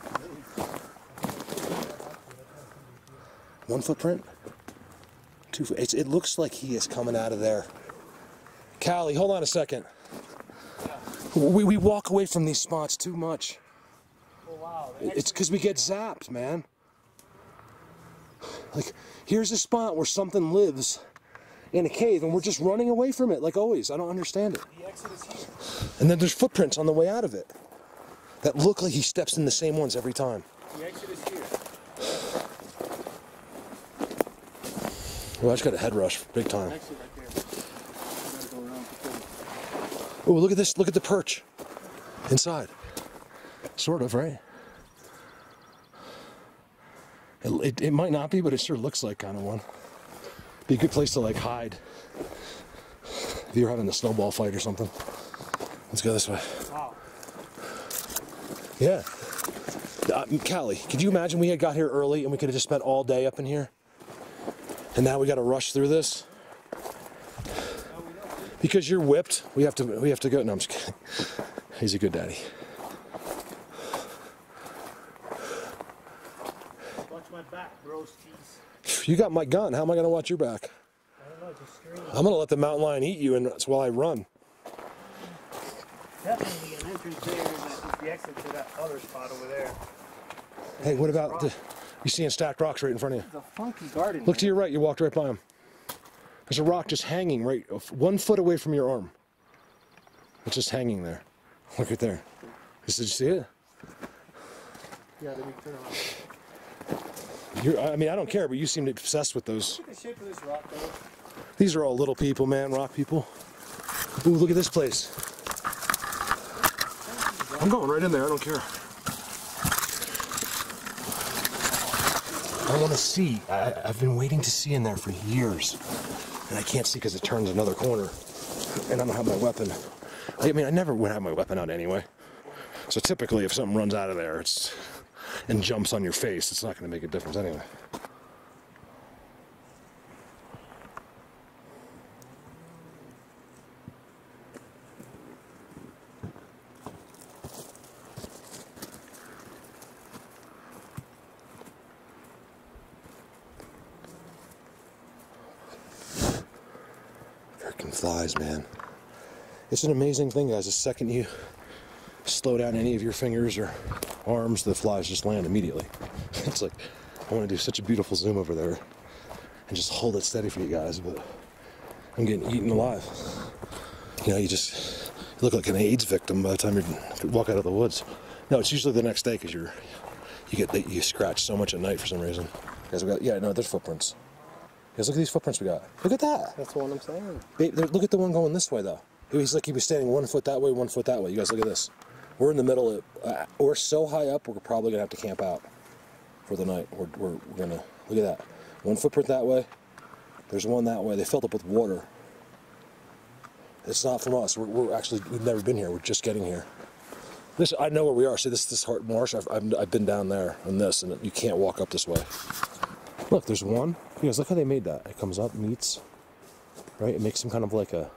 One footprint. Two. It looks like he is coming out of there. Callie, hold on a second. We walk away from these spots too much. Oh, wow. It's because we get zapped, man. Like, here's a spot where something lives in a cave, and we're just running away from it, like always. I don't understand it. The exit is here. And then there's footprints on the way out of it that look like he steps in the same ones every time. The exit is here. Well, I just got a head rush, big time. Exit right there. Oh, look at this. Look at the perch inside. Sort of, right? It might not be, but it sure looks like kind of one. Be a good place to like hide if you're having a snowball fight or something. Let's go this way. Wow. Yeah. Callie, could you imagine we had got here early and we could have just spent all day up in here? And now we got to rush through this? Because you're whipped, we have to go. No, I'm just kidding. He's a good daddy. Watch my back, bros. Jeez. You got my gun. How am I going to watch your back? I don't know, just scream. I'm going to let the mountain lion eat you, and that's while I run. Definitely an entrance there, and that is the exit to that other spot over there. Hey, what about you seeing stacked rocks right in front of you? It's a funky garden. Look to your right. You walked right by him. There's a rock just hanging right 1 foot away from your arm. It's just hanging there. Look right there. Did you see it? Yeah, let me turn around. I mean, I don't care, but you seem to be obsessed with those. Look at the shape of this rock, though. These are all little people, man, rock people. Ooh, look at this place. I'm going right in there. I don't care. I want to see. I've been waiting to see in there for years. And I can't see because it turns another corner. And I don't have my weapon. I mean, I never would have my weapon out anyway. So typically, if something runs out of there and jumps on your face, it's not going to make a difference anyway. Flies, man. It's an amazing thing, guys. The second you slow down any of your fingers or arms, the flies just land immediately. It's like, I want to do such a beautiful zoom over there and just hold it steady for you guys, but I'm getting eaten alive. You know, you look like an AIDS victim by the time you walk out of the woods. No, it's usually the next day because you scratch so much at night for some reason. Guys, there's footprints. Guys, look at these footprints we got. Look at that. That's the one I'm saying. Look at the one going this way, though. He was standing 1 foot that way, 1 foot that way. You guys, look at this. We're in the middle of, we're so high up, we're probably going to have to camp out for the night. We're going to, look at that. 1 footprint that way. There's one that way. They filled up with water. It's not from us. We've never been here. We're just getting here. I know where we are. See, this Hart Marsh, I've been down there on this, and you can't walk up this way. Look, there's one. You guys, look how they made that. It comes up, meets, right? It makes some kind of like a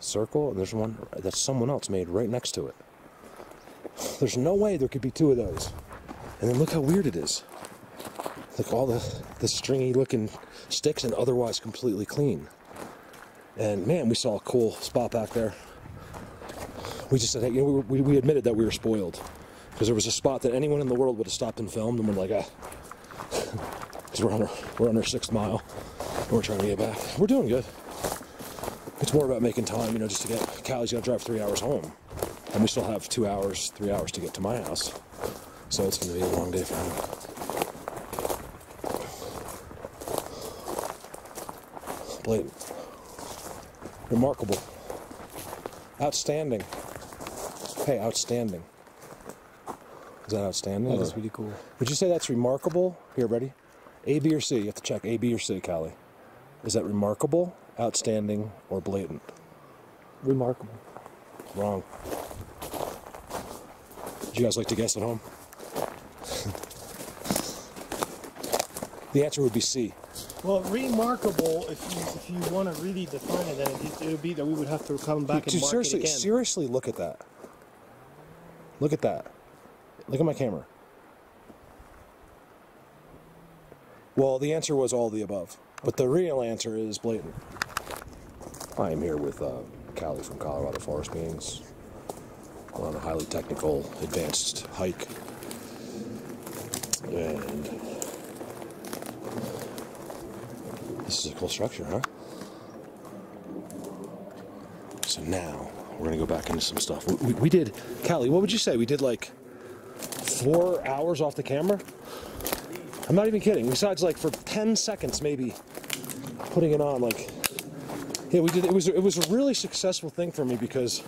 circle, and there's one that someone else made right next to it. There's no way there could be two of those. And then look how weird it is. Look, all the stringy looking sticks and otherwise completely clean. And man, we saw a cool spot back there. We just said, hey, we admitted that we were spoiled. Because there was a spot that anyone in the world would have stopped and filmed, and we're like, because we're on our 6th mile, and we're trying to get back. We're doing good. It's more about making time, just to get, Callie's got to drive 3 hours home. And we still have 2 hours, 3 hours to get to my house. So it's going to be a long day for him. Blatant. Remarkable. Outstanding. Hey, outstanding. Is that outstanding? That is pretty cool. Would you say that's remarkable? Here, ready? A, B, or C? You have to check A, B, or C, Callie. Is that remarkable, outstanding, or blatant? Remarkable. Wrong. Would you guys like to guess at home? The answer would be C. Well, remarkable, if you want to really define it, then it would be that we would have to come back and mark it again. Seriously, look at that. Look at that. Look at my camera. Well, the answer was all the above, but the real answer is blatant. I am here with Callie from Colorado Forest Beings. We're on a highly technical, advanced hike, and this is a cool structure, huh? So now we're gonna go back into some stuff. We did, Callie, what would you say? We did like 4 hours off the camera? I'm not even kidding. Besides, like, for 10 seconds, maybe, putting it on, like, Yeah, we did. It was a really successful thing for me because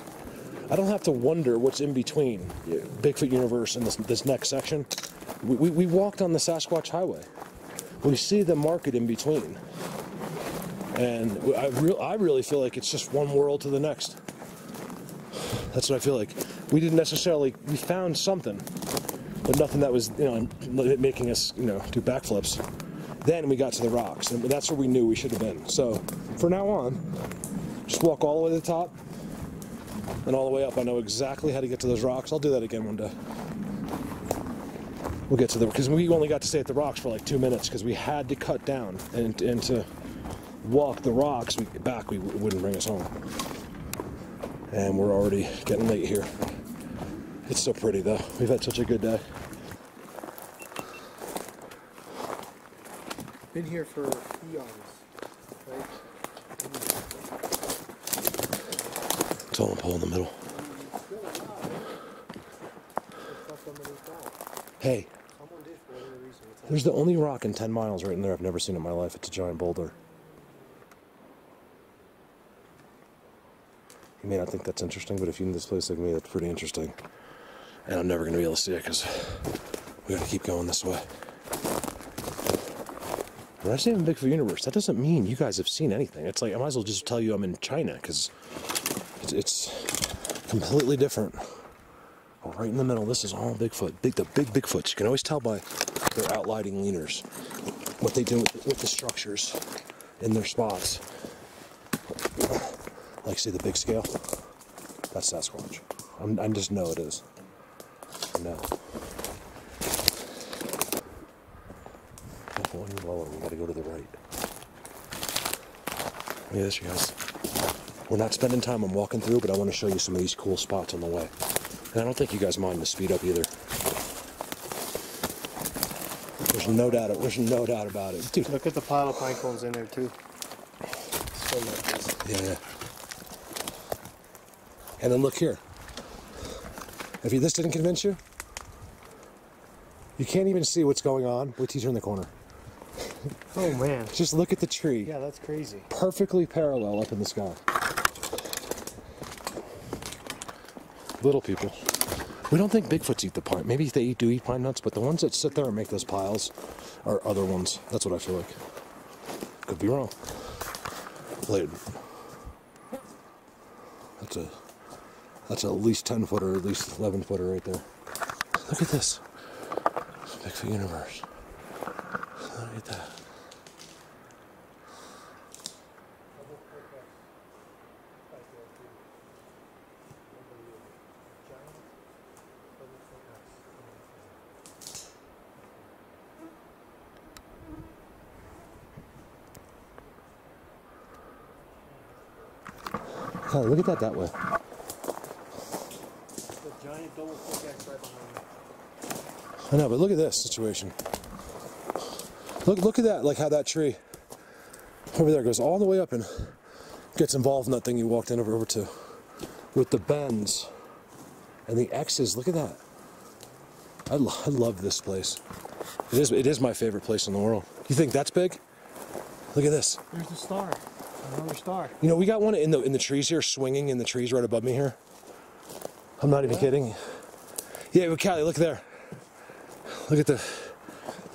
I don't have to wonder what's in between Bigfoot Universe and this next section. We walked on the Sasquatch Highway. We see the market in between, and I really feel like it's just one world to the next. That's what I feel like. We didn't necessarily, we found something, but nothing that was, making us, do backflips. Then we got to the rocks, and that's where we knew we should have been. So, from now on, just walk all the way to the top and all the way up. I know exactly how to get to those rocks. I'll do that again one day. We'll get to because we only got to stay at the rocks for like 2 minutes because we had to cut down, and to walk the rocks back, we wouldn't bring us home. And we're already getting late here. It's so pretty though. We've had such a good day. Been here for eons, right? Totem pole in the middle. Hey, there's the only rock in 10 miles right in there I've never seen in my life. It's a giant boulder. You may not think that's interesting, but if you're in this place like me, that's pretty interesting. And I'm never going to be able to see it because we got to keep going this way. When I say I'm in Bigfoot Universe, that doesn't mean you guys have seen anything. It's like I might as well just tell you I'm in China because it's completely different. Oh, right in the middle, this is all Bigfoot. The big Bigfoots. You can always tell by their outlining leaners what they do with the structures in their spots. Like, see the big scale? That's Sasquatch. I just know it is. I know. Going lower, we gotta go to the right. Look at this, you guys. We're not spending time, I'm walking through, but I want to show you some of these cool spots on the way. And I don't think you guys mind the speed up either. There's no doubt about it. Dude. Look at the pile of pine cones in there too. Yeah. And then look here. If this didn't convince you, you can't even see what's going on. Wait till you turn the corner. Oh man. Just look at the tree. Yeah, that's crazy. Perfectly parallel up in the sky. Little people. We don't think Bigfoots eat the pine. Maybe they do eat pine nuts, but the ones that sit there and make those piles are other ones. That's what I feel like. Could be wrong. Later. That's at least 10 footer, at least 11 footer right there. Look at this. Bigfoot Universe. Look at that. Oh, look at that way. The giant double pickaxe right behind me. I know, but look at this situation. Look at that, like how that tree over there goes all the way up and gets involved in that thing you walked in over to. With the bends and the X's, look at that. I love this place. It is my favorite place in the world. You think that's big? Look at this. There's the star. Another star. You know, we got one in the trees here, swinging in the trees right above me here. I'm not even kidding. Yeah, but Callie, look there. Look at the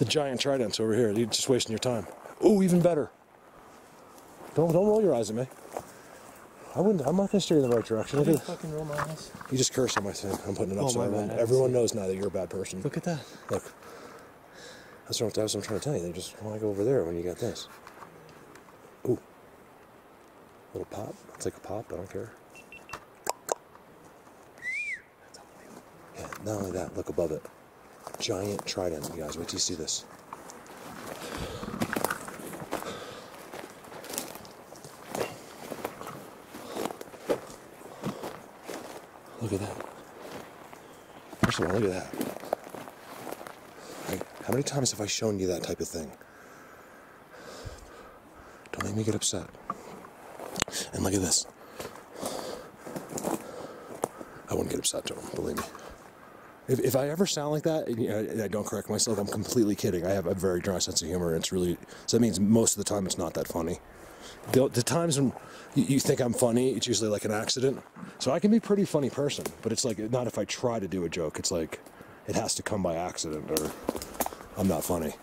giant tridents over here. You're just wasting your time. Oh, even better. Don't roll your eyes at me. I'm not gonna steer you in the right direction. Look at fucking roll my eyes. You just cursed on my thing. I'm putting it up so everyone knows now that you're a bad person. Look at that. Look. That's what I'm trying to tell you. They just want to go over there when you got this. Ooh. Little pop. I'll take a pop. I don't care. Yeah, not only that, look above it. Giant trident, you guys. Wait till you see this. Look at that. First of all, look at that. Like, how many times have I shown you that type of thing? Don't make me get upset. And look at this. I wouldn't get upset to him, believe me. If I ever sound like that, and I don't correct myself, I'm completely kidding. I have a very dry sense of humor. It's really, so that means most of the time it's not that funny. The times when you think I'm funny, it's usually like an accident. So I can be a pretty funny person, but it's like not if I try to do a joke. It's like it has to come by accident or I'm not funny.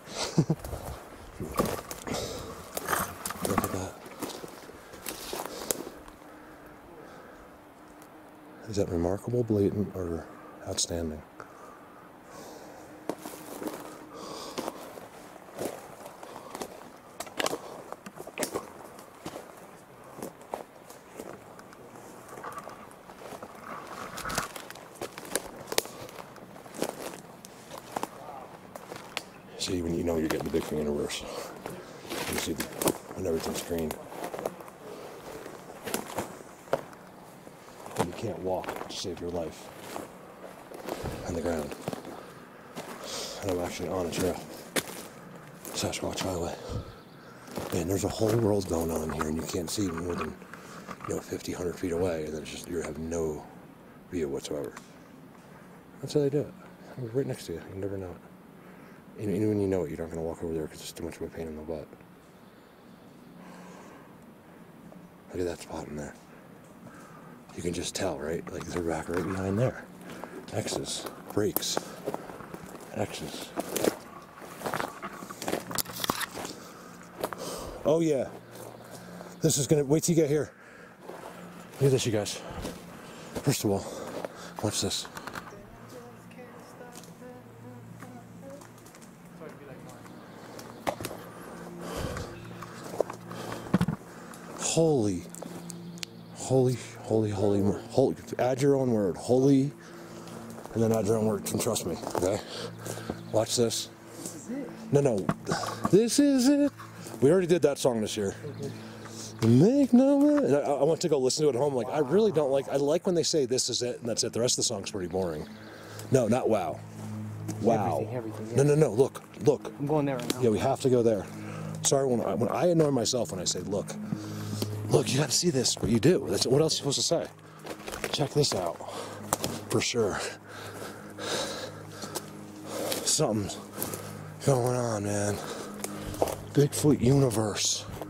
Look at that. Is that remarkable, blatant, or outstanding? See, when you know you're getting the big thing in reverse. You see when everything's green. And you can't walk to save your life on the ground. And I'm actually on a trail. Sasquatch Highway. Man, there's a whole world going on here and you can't see more than 50, 100 feet away, and then it's just you have no view whatsoever. That's how they do it. It's right next to you. You never know it. Even when you know it, you're not going to walk over there because it's too much of a pain in the butt. Look at that spot in there. You can just tell, right? Like they're back right behind there. X's, brakes, X's. Oh yeah. This is gonna, wait till you get here. Look at this, you guys. First of all, watch this. Holy, add your own word, holy, and then add your own word, and trust me, okay? Watch this. This is it. No, this is it. We already did that song this year. Make no, and I want to go listen to it at home. Like, I really don't like, I like when they say this is it, and that's it. The rest of the song's pretty boring. No, not wow. Wow. Everything, No, look. I'm going there right now. Yeah, we have to go there. Sorry, when I annoy myself when I say, look, you got to see this, but you do. That's what else are you supposed to say? Check this out, for sure. Something's going on, man. Bigfoot universe.